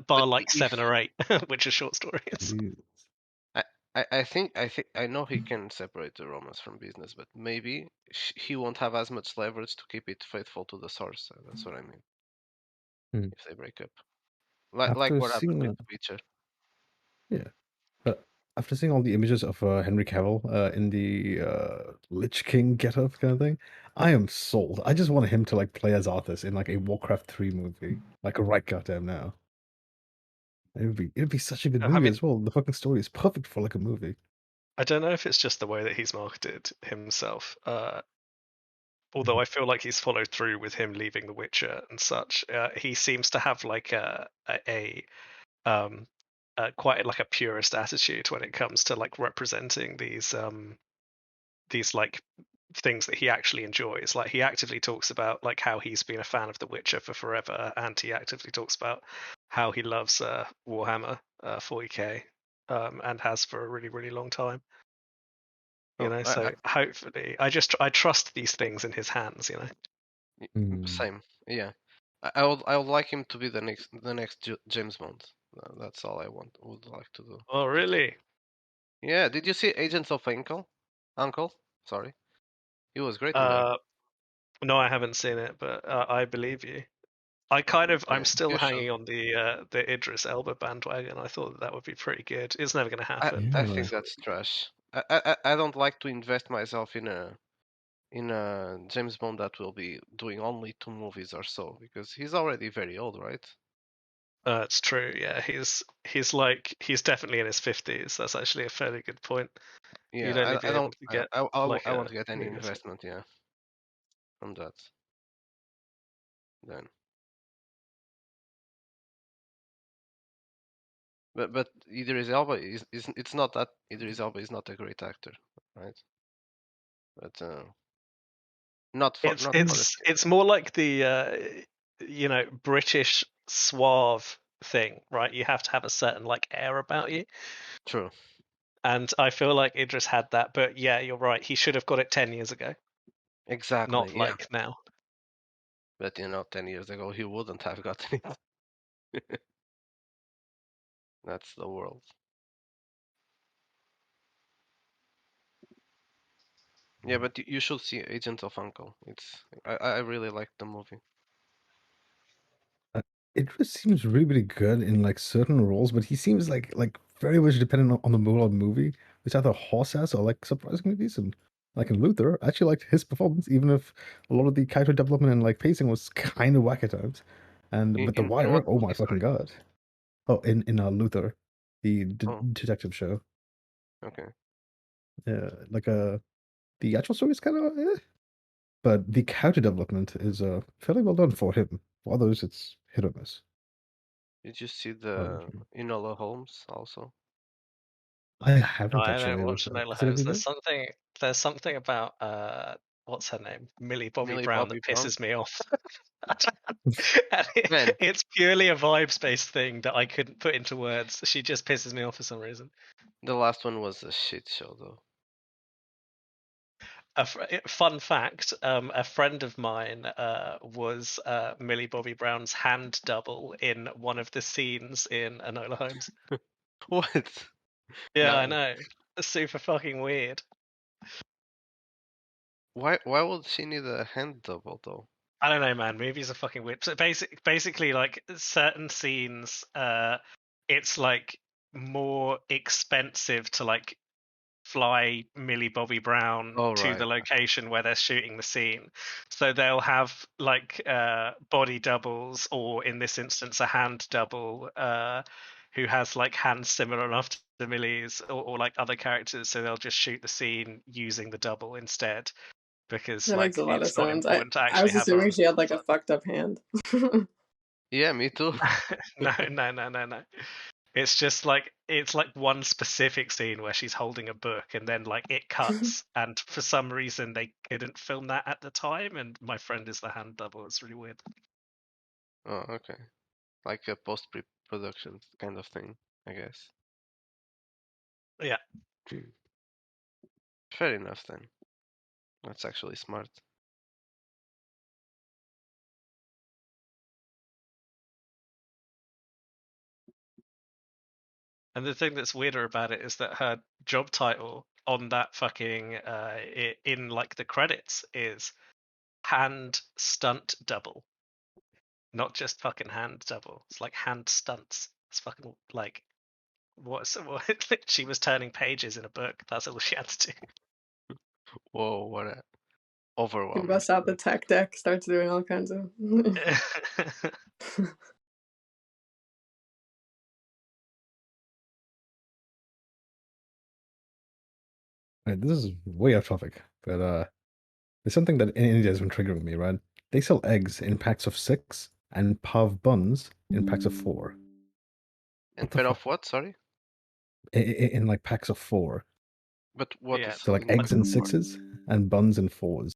bar like if 7 or 8, which are short stories. Jesus. I, I think I know he can separate the romance from business, but maybe he won't have as much leverage to keep it faithful to the source. That's what I mean. Hmm. If they break up, like After what happened seeing, with The Witcher. yeah, after seeing all the images of Henry Cavill in the Lich King getup kind of thing, I am sold. I just want him to like play as Arthas in like a Warcraft 3 movie, like right goddamn now. It'd be such a good I movie mean, as well. The fucking story is perfect for like a movie. I don't know if it's just the way that he's marketed himself. Although Mhm. I feel like he's followed through with him leaving The Witcher and such. He seems to have like um, quite like a purist attitude when it comes to like representing these like things that he actually enjoys. Like he actively talks about like how he's been a fan of The Witcher for forever, and he actively talks about how he loves Warhammer 40k, and has for a really really long time. You Oh, know, so hopefully, I trust these things in his hands. You know. same. Yeah, I would like him to be the next James Bond. That's all I would like to do. Oh really? Yeah, did you see Agents of Uncle? Uncle, sorry, he was great in there. Uh, no, I haven't seen it, but I believe you. I'm Yeah, still you should. hanging on the Idris Elba bandwagon. I thought that would be pretty good. It's never going to I happen, I but Yeah. think that's trash. I don't like to invest myself in a James Bond that will be doing only 2 movies or so because he's already very old, right? it's true. Yeah, he's definitely in his 50s. That's actually a fairly good point. Yeah, You'd only be I able don't to get like I a won't get any movie or so. investment, yeah, from that then. But Idris Elba is it's not that Idris Elba is not a great actor, right? But It's not for the it's it's more like the British suave thing, right? You have to have a certain like air about you. true. And I feel like Idris had that, but yeah, you're right. He should have got it 10 years ago, Exactly, not yeah. like now. But 10 years ago he wouldn't have gotten it. That's the world. Yeah, but you should see Agent of Uncle. I really like the movie. Uh, it just seems really, really good in like certain roles, but he seems like very much dependent on the mood of the movie. It's either horse ass or like surprisingly decent. Like in Luther, I actually liked his performance, even if a lot of the character development and like pacing was kind of whack at times. And with The In what Wire, oh my movie? fucking Sorry. god! Oh, in Luther, the Oh, detective show. okay. Like the actual story is kind of but the character development is fairly well done for him. For others, it's hit or miss. Did you see Um, the Enola Holmes also? I No, haven't I touched don't any of watch those. Enola Is it Holmes. any There's good? something there's something about what's her name? Millie Bobby Millie Brown Bobby that Brown? pisses me off. Man, It's purely a vibes based thing that I couldn't put into words. She just pisses me off for some reason. the last one was a shit show though. Fun fact: a friend of mine was Millie Bobby Brown's hand double in one of the scenes in Enola Holmes. What? Yeah, I Nice. know. Super fucking weird. Why would she need a hand double though? I don't know, man. Movies are fucking weird. So basically, like certain scenes, it's like more expensive to like fly Millie Bobby Brown Oh to right. the location where they're shooting the scene. So they'll have like body doubles, or in this instance, a hand double who has like hands similar enough to Millie's, or like other characters. So they'll just shoot the scene using the double instead because That makes like a lot of it's not sense. I important to I actually was have a assuming she had real like a fucked up hand. Yeah, me too. no, no, no, no, no. It's like one specific scene where she's holding a book, and then like it cuts, and for some reason they couldn't film that at the time, and my friend is the hand double. It's really weird. Oh, okay. Like a post-production kind of thing, I guess. Yeah. Hmm. Fair enough then. That's actually smart. And the thing that's weirder about it is that her job title on that fucking in like the credits is hand stunt double, not just fucking hand double. It's like hand stunts. It's fucking like what she was turning pages in a book. That's all she had to do. Whoa, what a He overwhelming. busts out the tech deck, starts doing all kinds of. Right, this is way off topic, but there's something that in India has been triggering me, right? They sell eggs in packs of 6 and pav buns in packs of 4. And the pair fuck? of what? Sorry, In like packs of 4. but what Yeah, is So like in eggs pack in of four? 6s and buns in 4s.